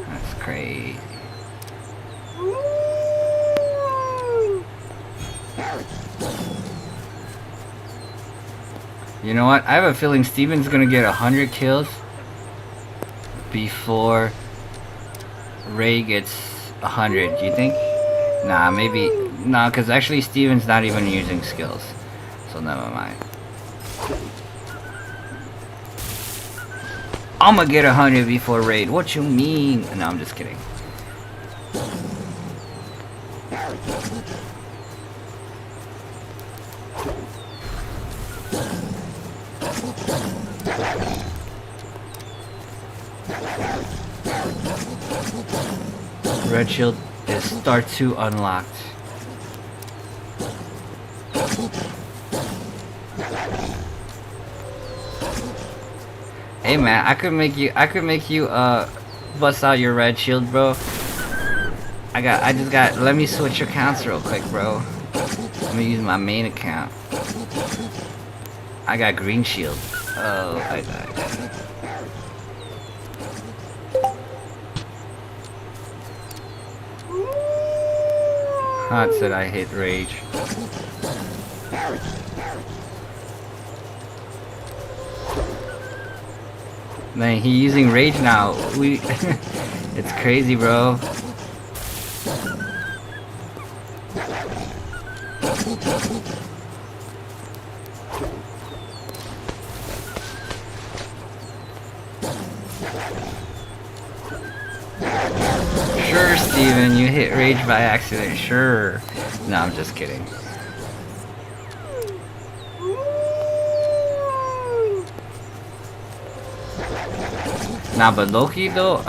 [SPEAKER 1] That's crazy. You know what? I have a feeling Steven's gonna get 100 kills before Ray gets 100. Do you think? Nah, maybe. Nah, because actually Steven's not even using skills. So never mind. I'm gonna get 100 before Raid. What you mean? No, I'm just kidding. Red shield is start 2 unlocked. Hey man, I could make you bust out your red shield, bro. Let me switch accounts real quick, bro. Let me use my main account. I got green shield. Oh, I died. Hot said I hate rage. Man, he using rage now. It's crazy, bro. Sure, Steven, you hit rage by accident. Sure. No, I'm just kidding. Nah, but Loki though,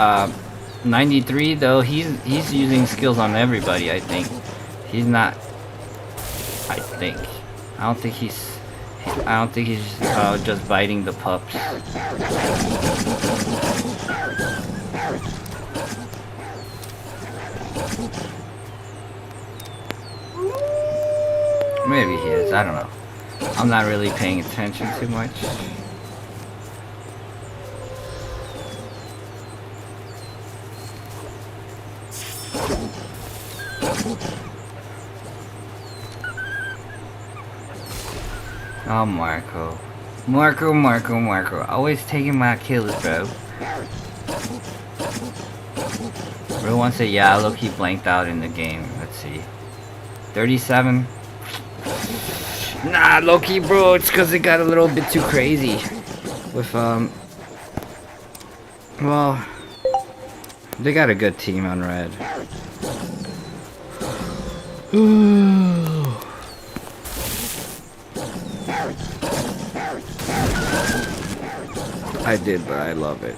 [SPEAKER 1] 93 though, he's using skills on everybody. I think he's not. I don't think he's just biting the pups. Maybe he is. I don't know. I'm not really paying attention too much. Oh, Marco. Always taking my kills, bro. Bro wants to, yeah, low-key blanked out in the game. Let's see. 37. Nah, low-key, bro. It's because it got a little bit too crazy. With, well, they got a good team on red. I did, but I love it.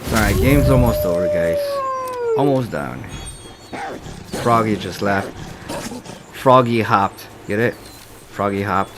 [SPEAKER 1] Alright, game's almost over, guys. Almost done. Froggy just left. Froggy hopped. Get it? Froggy hopped.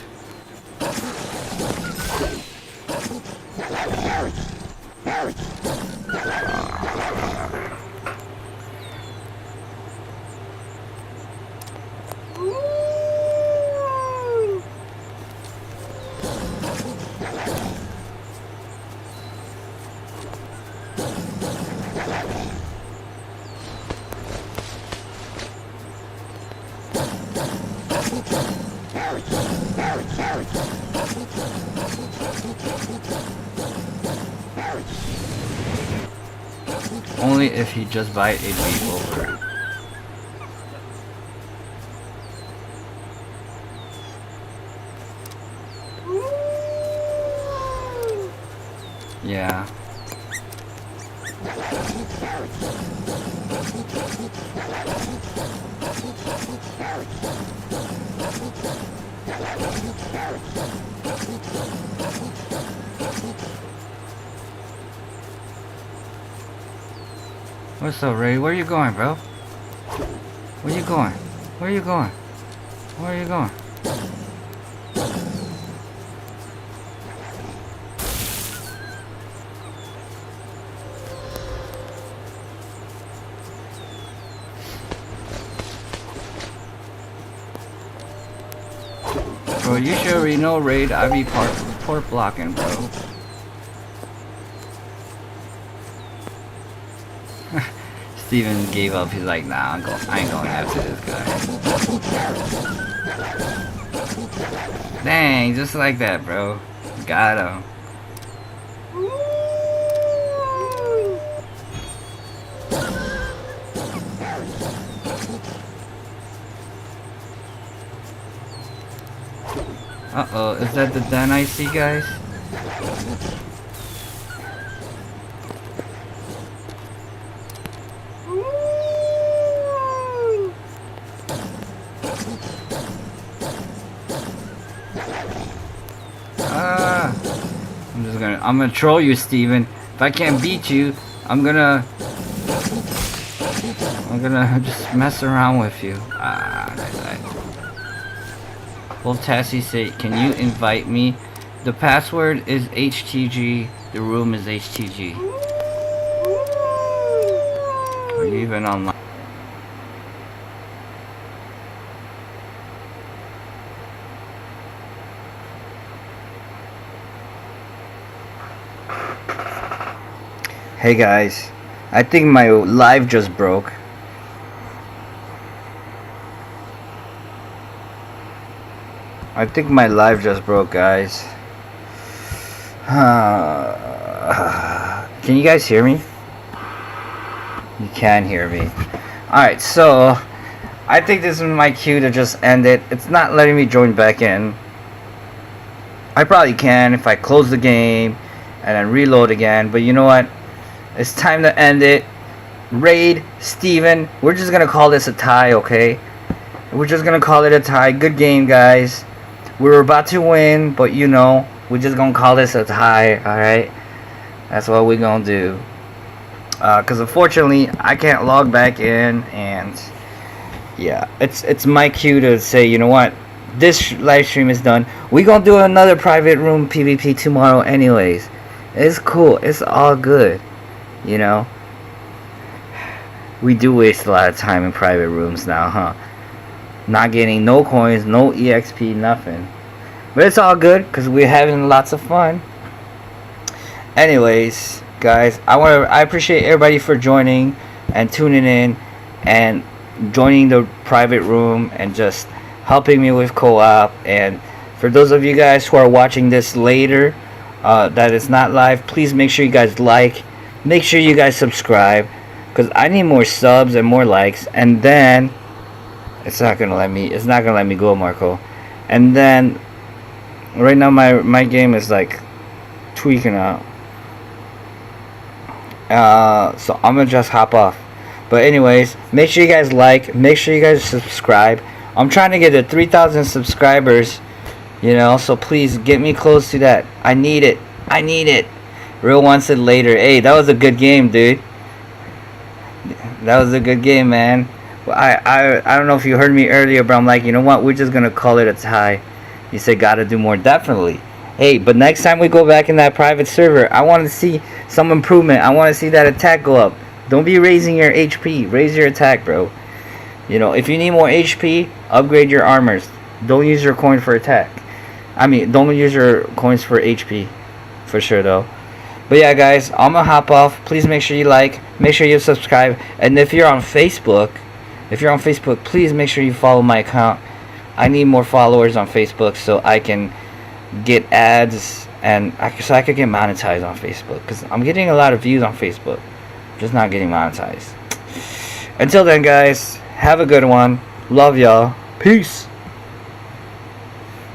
[SPEAKER 1] Only if he just bite, it'd be over. Yeah. What's up, Ray? Where you going, bro? Where you going? Where you going? Where are you going? Bro, you should already know, Raid. I be port blocking, bro. Steven gave up. He's like, nah, I ain't going after this guy. Dang, just like that, bro. Got him. Uh-oh, is that the den I see, guys? I'm gonna troll you, Steven. If I can't beat you, I'm gonna just mess around with you. Nice. Will Tassie say, can you invite me? The password is HTG. The room is HTG. Are you even online? Hey guys, I think my live just broke. I think my live just broke, guys. Can you guys hear me? You can hear me. Alright, so I think this is my cue to just end it. It's not letting me join back in. I probably can if I close the game and then reload again, but you know what? It's time to end it. Raid, Steven, we're just gonna call this a tie, okay? We're just gonna call it a tie. Good game, guys. We were about to win, but you know, we're just gonna call this a tie, alright? That's what we're gonna do. Because unfortunately, I can't log back in, and yeah, it's my cue to say, you know what? This live stream is done. We're gonna do another private room PvP tomorrow anyways. It's cool. It's all good. You know, we do waste a lot of time in private rooms now, huh? Not getting no coins, no EXP, nothing. But it's all good because we're having lots of fun. Anyways, guys, I appreciate everybody for joining and tuning in and joining the private room and just helping me with co-op. And for those of you guys who are watching this later, that is not live, please make sure you guys like. Make sure you guys subscribe, because I need more subs and more likes, and then it's not gonna let me go, Marco. And then right now my game is like tweaking out, so I'm gonna just hop off. But anyways, make sure you guys like, make sure you guys subscribe. I'm trying to get to 3,000 subscribers, you know, so please get me close to that. I need it. Real One said later. Hey, that was a good game, dude. That was a good game, man. I don't know if you heard me earlier, but I'm like, you know what? We're just gonna call it a tie. You said gotta do more, definitely. Hey, but next time we go back in that private server, I want to see some improvement. I want to see that attack go up. Don't be raising your HP. Raise your attack, bro. You know, if you need more HP, upgrade your armors. Don't use your coin for attack. I mean, don't use your coins for HP. For sure, though. But yeah, guys, I'm gonna hop off. Please make sure you like. Make sure you subscribe. And if you're on Facebook, please make sure you follow my account. I need more followers on Facebook so I can get ads and so I could get monetized on Facebook. Because I'm getting a lot of views on Facebook. Just not getting monetized. Until then, guys, have a good one. Love y'all. Peace.